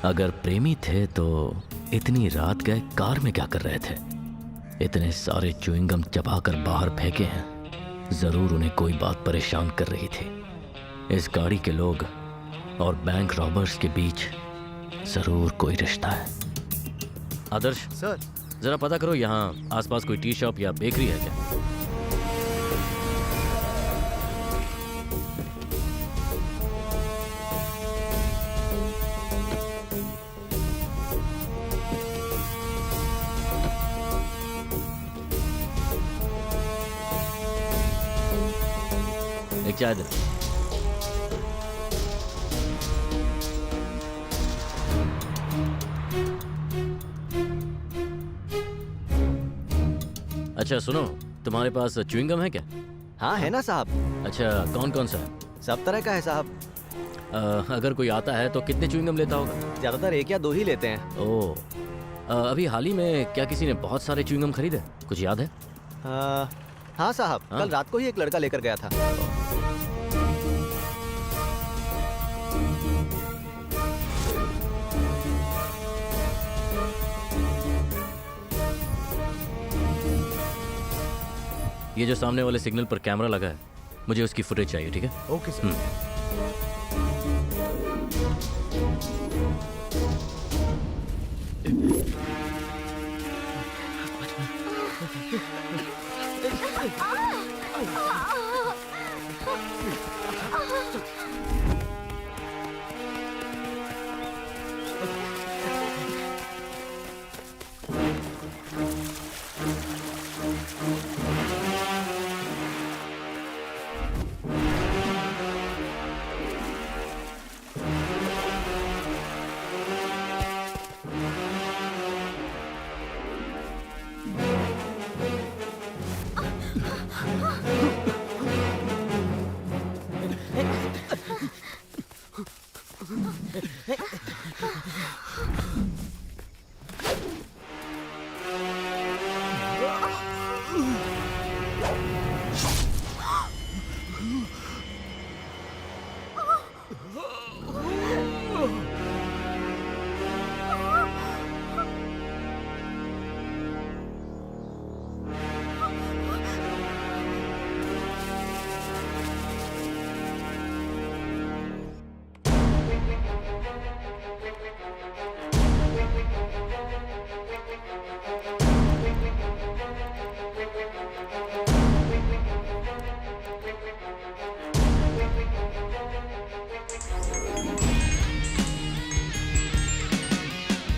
अगर प्रेमी थे तो इतनी रात गए कार में क्या कर रहे थे? इतने सारे च्युइंगम चबाकर बाहर फेंके हैं। जरूर उन्हें कोई बात परेशान कर रही थी। इस गाड़ी के लोग और बैंक रॉबर्स के बीच जरूर कोई रिश्ता है। आदर्श सर, जरा पता करो यहाँ आसपास कोई टी शॉप या बेकरी है क्या? एक चाय दे। अच्छा सुनो, तुम्हारे पास च्युइंगम है क्या? हाँ है ना साहब। अच्छा, कौन कौन सा है? सब तरह का है साहब। अगर कोई आता है तो कितने च्युइंगम लेता होगा? ज्यादातर एक या दो ही लेते हैं। ओह, अभी हाल ही में क्या किसी ने बहुत सारे च्युइंगम खरीदे? कुछ याद है? हाँ साहब, कल रात को ही एक लड़का लेकर गया था। ये जो सामने वाले सिग्नल पर कैमरा लगा है, मुझे उसकी फुटेज चाहिए, ठीक है? Okay sir.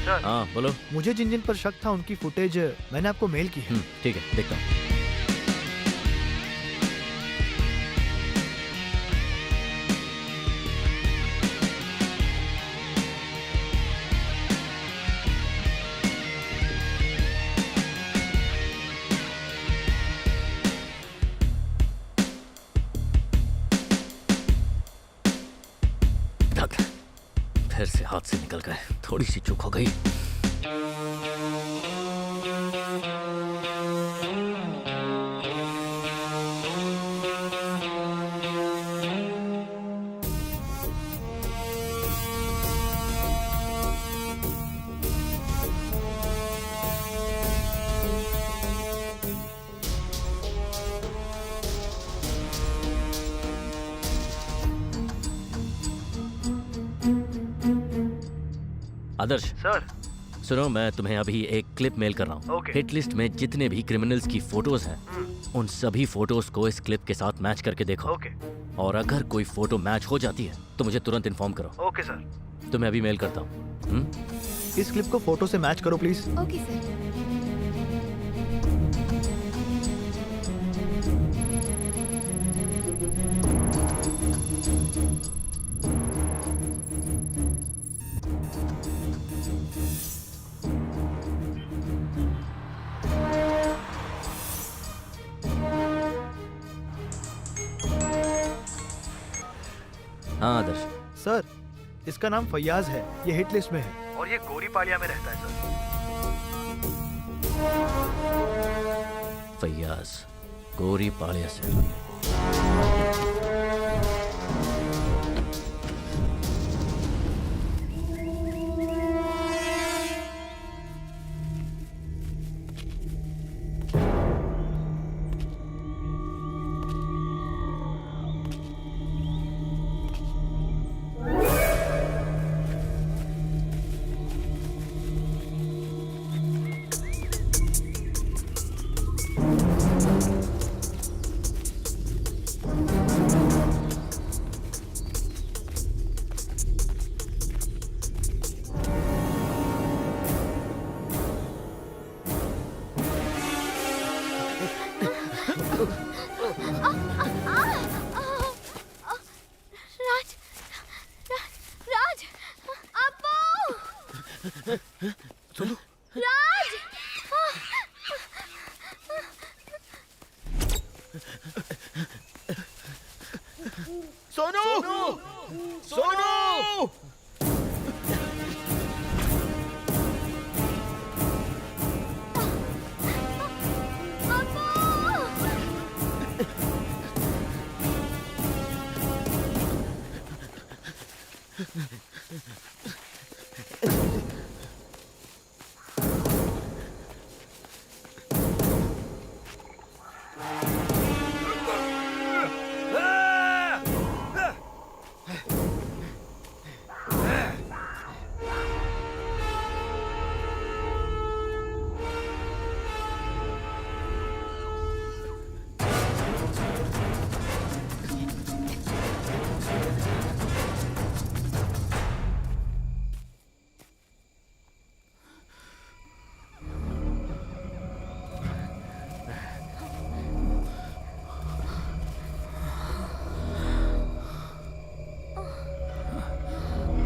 हाँ बोलो। मुझे जिन जिन पर शक था उनकी फुटेज मैंने आपको मेल की है। ठीक है, देखता हूँ। फिर से हाथ से निकल गए, थोड़ी सी चूक हो गई। आदर्श सर, सुनो, मैं तुम्हें अभी एक क्लिप मेल कर रहा हूँ। ओके। हिट लिस्ट में जितने भी क्रिमिनल्स की फोटोज हैं, उन सभी फोटोज को इस क्लिप के साथ मैच करके देखो। ओके। और अगर कोई फोटो मैच हो जाती है तो मुझे तुरंत इन्फॉर्म करो। Okay sir. तुम्हें अभी मेल करता हूँ। इस क्लिप को फोटो से मैच करो प्लीज। Okay sir. हाँ आदर्श। सर, इसका नाम फैयाज है, ये हिट लिस्ट में है और ये गोरीपालिया में रहता है सर। फैयाज, गोरी पाड़िया से।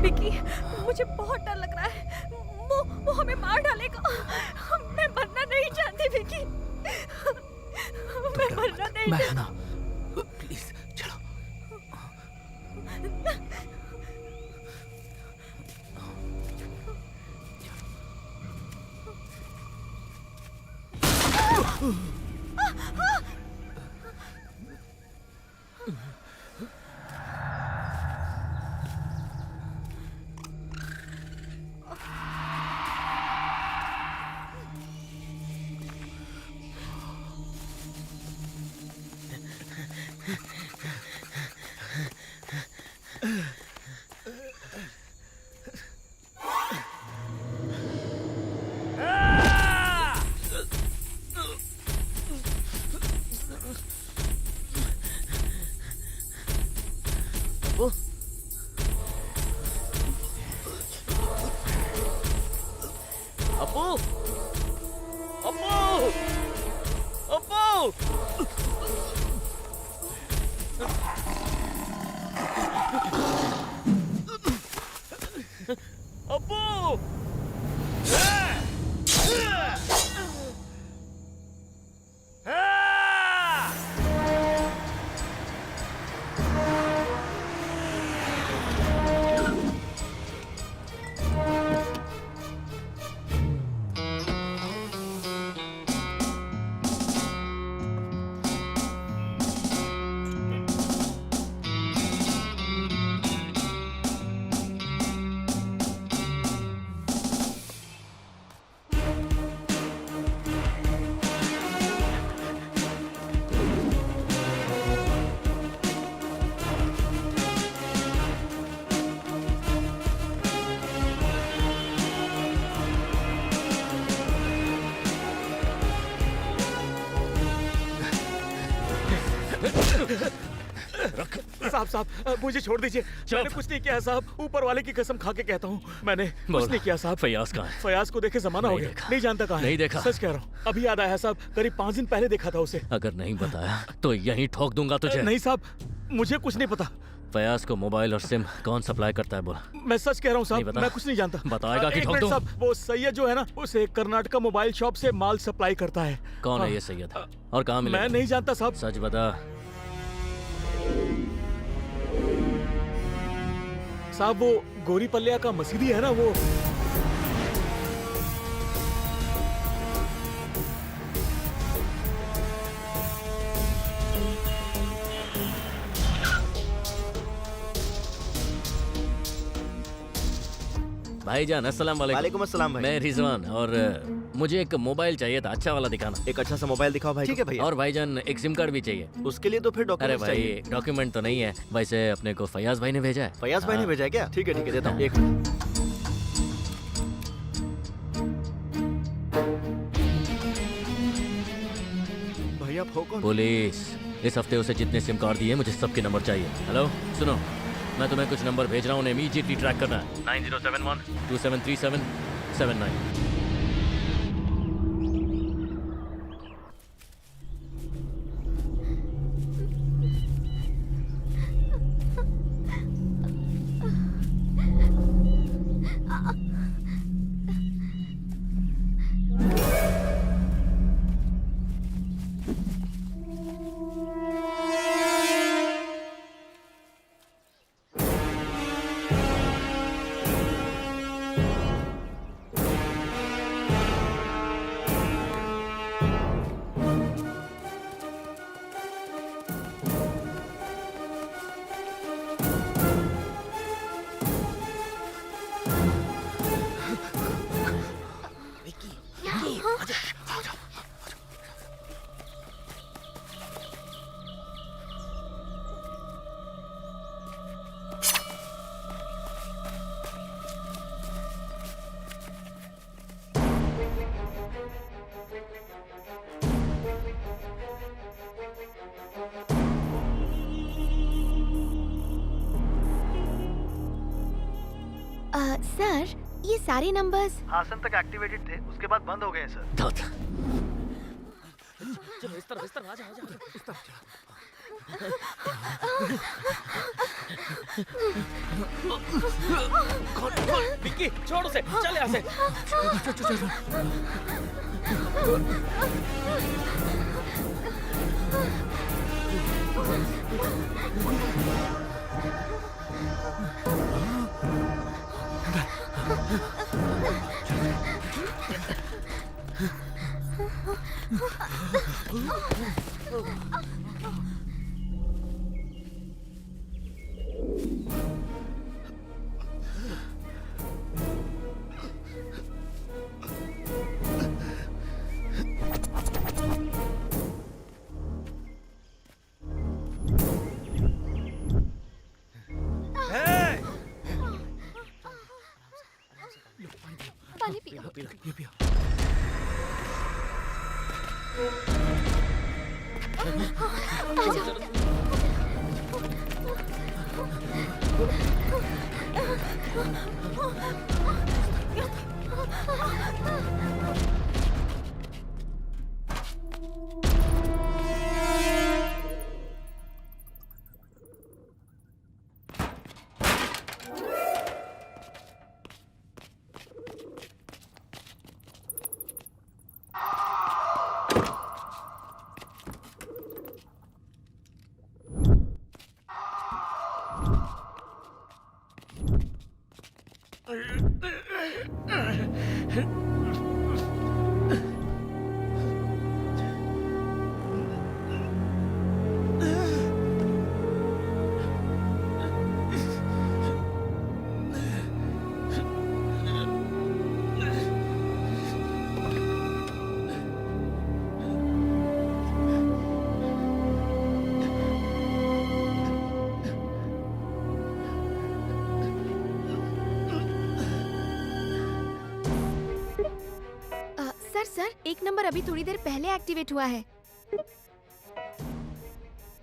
विकी, मुझे बहुत डर लग रहा है। वो हमें मार डालेगा। मैं मरना नहीं चाहती विकी। मैं मरना नहीं चाहती। प्लीज चलो। अप्पू अप्पू अप्पू अप्पू साहब मुझे छोड़ दीजिए। मैंने कुछ नहीं किया साहब, ऊपर वाले की कसम खा के कहता हूँ, मैंने कुछ नहीं किया साहब। फयाज कहाँ है? फयाज को देखे जमाना हो गया, नहीं जानता कहाँ है। नहीं देखा। सच कह रहा हूँ, अभी याद आया साहब, करीब 5 दिन पहले देखा था उसे। अगर नहीं बताया तो यहीं ठोक दूंगा तुझे। नहीं साहब, मुझे कुछ नहीं पता। फयाज को मोबाइल और सिम कौन सप्लाई करता है बोला? मैं सच कह रहा हूँ साहब, मैं कुछ नहीं जानता। बताएगा कि एक ठोक मिनट दूं? साहब, वो सैयद जो है ना, उसे कर्नाटका मोबाइल शॉप से माल सप्लाई करता है। कौन है ये सैयद? और कहाँ मिलेगा? मैं नहीं जानता साहब। सच बता। साहब वो गोरी पल्लिया का मसीदी है ना, वो भाईजान अस्सलाम वालेकुम। वालेकुम अस्सलाम भाई। मैं रिजवान और मुझे एक मोबाइल चाहिए था, अच्छा वाला दिखाना। एक अच्छा सा मोबाइल दिखाओ भाई। ठीक है भैया। और भाईजान एक सिम कार्ड भी चाहिए। उसके लिए तो फिर अरे डॉक्यूमेंट भाई चाहिए। डॉक्यूमेंट तो नहीं है, वैसे अपने को फयाज भाई ने भेजा है। फयाज भाई ने हाँ। भेजा है क्या? ठीक है देता हूँ, एक मिनट। भैया आप हो कौन? पुलिस। इस हफ्ते उसे जितने सिम कार्ड दिए मुझे सबके नंबर चाहिए। हेलो सुनो, मैं तुम्हें कुछ नंबर भेज रहा हूँ, उन्हें इमीडिएटली ट्रैक करना है। 9071 273779। सर ये सारे नंबर्स हासन तक एक्टिवेटेड थे, उसके बाद बंद हो गए हैं सर। चलो इस तरफ आ जा इस तरफ विक्की छोड़ उसे, चल यहाँ से। पानी पियो। ये पियो। आ जाओ। सर, एक नंबर अभी थोड़ी देर पहले एक्टिवेट हुआ है।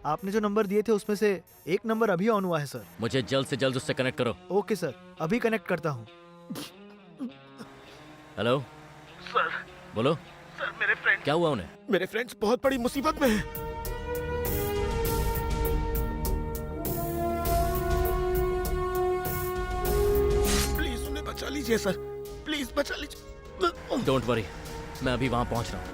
आपने जो नंबर दिए थे उसमें से एक नंबर अभी ऑन हुआ है सर। मुझे जल्द से जल्द उससे कनेक्ट करो। ओके सर, अभी कनेक्ट करता हूँ। Hello sir. बोलो सर, मेरे फ्रेंड क्या हुआ उन्हें? मेरे फ्रेंड्स बहुत बड़ी मुसीबत में हैं। प्लीज उन्हें बचा लीजिए सर, प्लीज बचा लीजिए। डोंट वरी, मैं अभी वहां पहुंच रहा हूँ।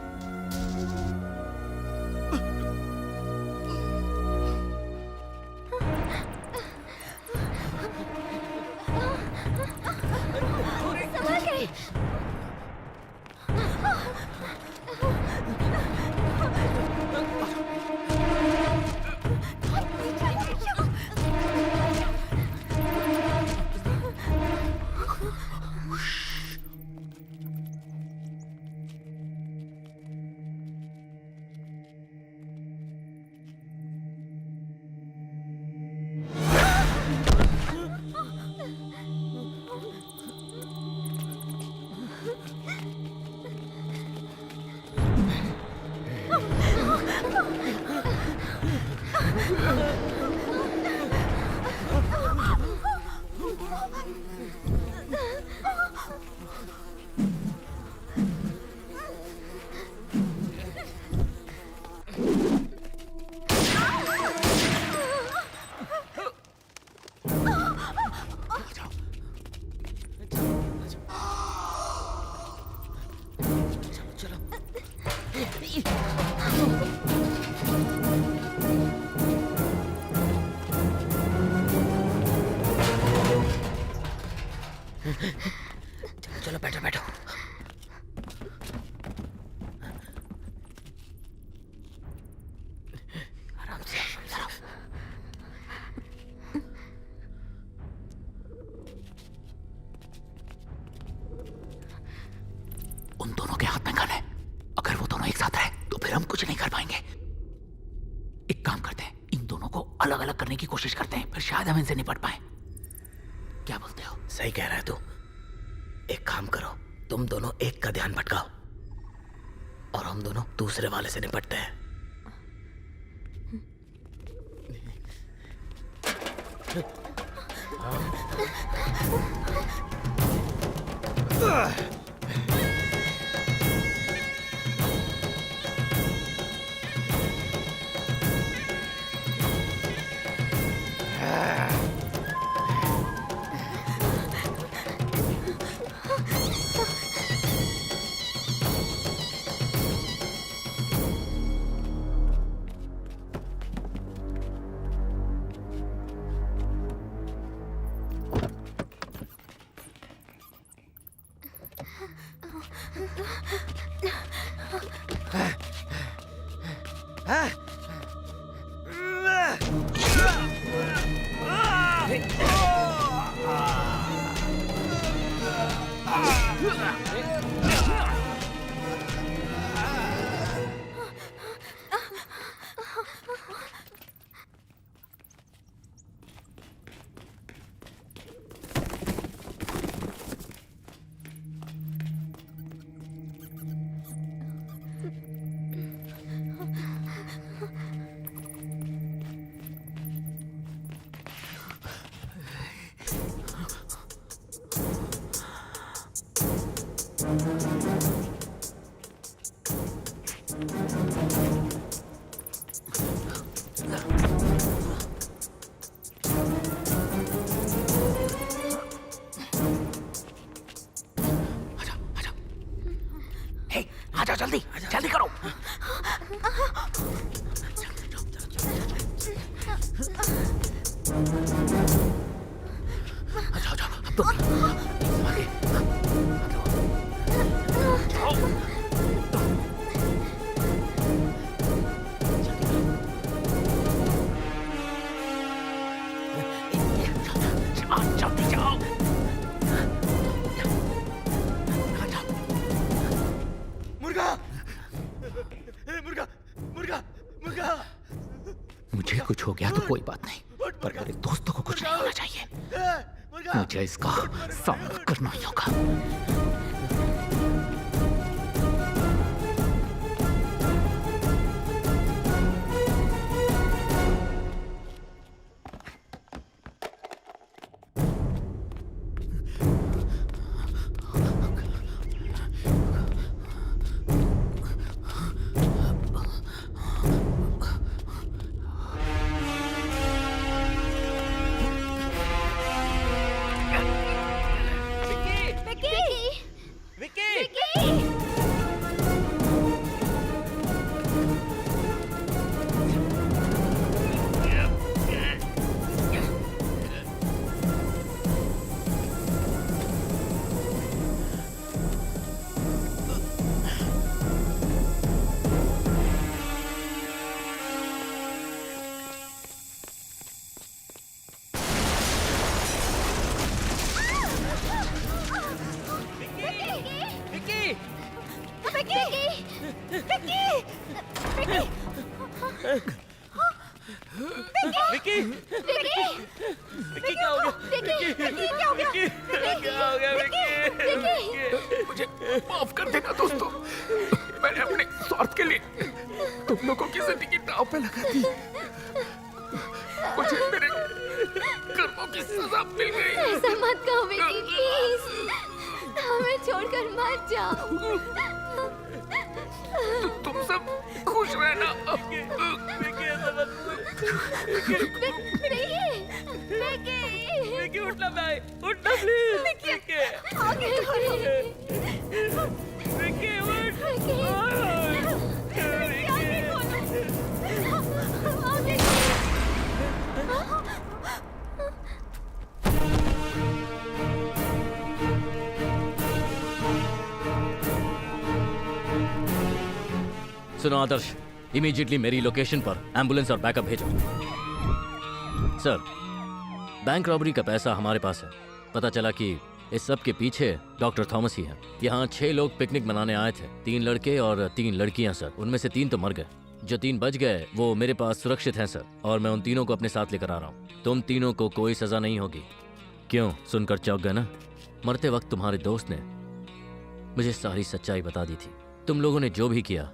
चलो बैठो बैठो। आराम से उन दोनों के हाथ में गन है। अगर वो दोनों एक साथ रहे तो फिर हम कुछ नहीं कर पाएंगे। एक काम करते हैं, इन दोनों को अलग अलग करने की कोशिश करते हैं, फिर शायद हम इनसे निपट पाए। क्या बोलते हो? सही कह रहा है तू। एक काम करो, तुम दोनों एक का ध्यान भटकाओ और हम दोनों दूसरे वाले से निपटते हैं। आजा जल्दी जल्दी करो। अच्छा अच्छा अब तो गया तो कोई बात नहीं, पर मेरे दोस्तों को कुछ नहीं होना चाहिए। मुझे इसका सामना करना ही होगा। मुझे माफ कर देना दोस्तों, मैंने अपने स्वार्थ के लिए तुम लोगों की जिंदगी दांव पे लगा दी। मुझे मेरे कर्मों की सजा मिल गई। ऐसा मत कहो विकी, प्लीज हमें छोड़कर मत जाओ। तुम सब खुश रहना। विकी उठना भाई, उठना प्लीज। विकी आगे बढ़ो। विकी उठ। सुनो आदर्श, इमीडिएटली मेरी लोकेशन पर एम्बुलेंस और बैकअप भेजो। सर, बैंक रॉबरी का पैसा हमारे पास है। पता चला कि इस सब के पीछे डॉक्टर थॉमस ही है। यहाँ 6 लोग पिकनिक मनाने आए थे, 3 लड़के और 3 लड़कियां सर। उनमें से 3 तो मर गए, जो 3 बच गए वो मेरे पास सुरक्षित हैं सर, और मैं उन तीनों को अपने साथ लेकर आ रहा हूँ। तुम तीनों को कोई सजा नहीं होगी। क्यों, सुनकर चौंक गए ना? मरते वक्त तुम्हारे दोस्त ने मुझे सारी सच्चाई बता दी थी। तुम लोगों ने जो भी किया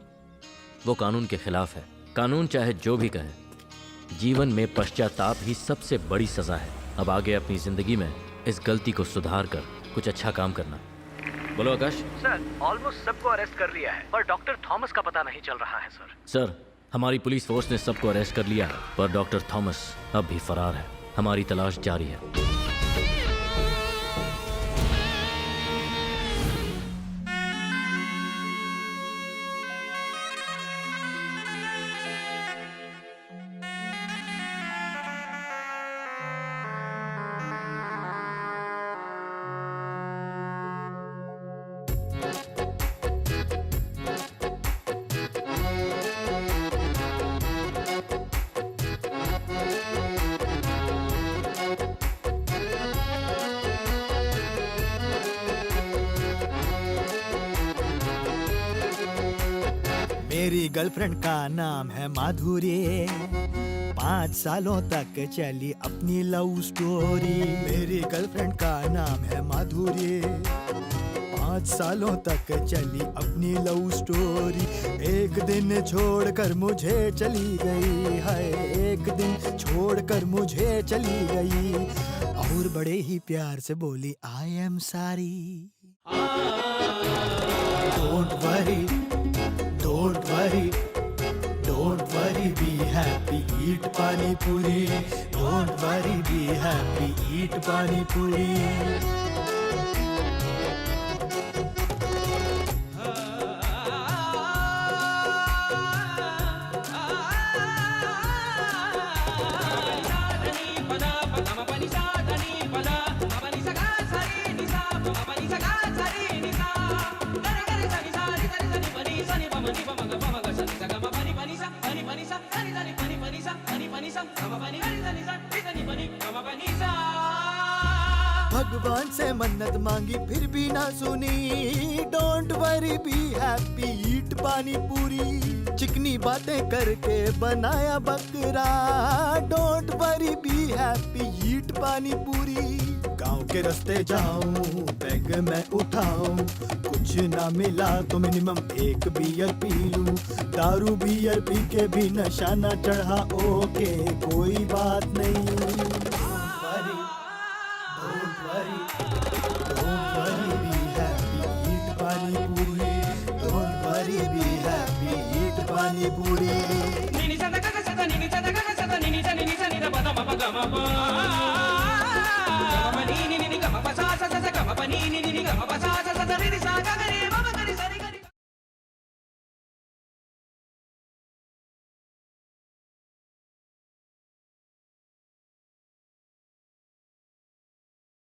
वो कानून के खिलाफ है। कानून चाहे जो भी कहे, जीवन में पश्चाताप ही सबसे बड़ी सजा है। अब आगे अपनी जिंदगी में इस गलती को सुधार कर कुछ अच्छा काम करना। बोलो आकाश। सर, ऑलमोस्ट सबको अरेस्ट कर लिया है, पर डॉक्टर थॉमस का पता नहीं चल रहा है सर। सर, हमारी पुलिस फोर्स ने सबको अरेस्ट कर लिया है, पर डॉक्टर थॉमस अब भी फरार है। हमारी तलाश जारी है। मेरी गर्लफ्रेंड का नाम है माधुरी, 5 सालों तक चली अपनी लव स्टोरी। मेरी गर्लफ्रेंड का नाम है माधुरी, 5 सालों तक चली अपनी लव स्टोरी। एक दिन छोड़कर मुझे चली गई है, एक दिन छोड़कर मुझे चली गई, और बड़े ही प्यार से बोली I am sorry. Don't worry, don't worry, don't worry, be happy, eat pani puri. Don't worry, be happy, eat pani puri. भगवान से मन्नत मांगी फिर भी ना सुनी। Don't worry be happy eat pani पूरी। चिकनी बातें करके बनाया बकरा। Don't worry be happy eat pani पूरी। गांव के रास्ते जाऊं बैग मैं उठाऊं, कुछ ना मिला तो मिनिमम एक बियर पी लूं। दारू बियर पी के भी नशा ना चढ़ा ओके कोई बात नहीं। Don't worry, be happy, eat pani puri. Don't worry, be happy, eat pani puri.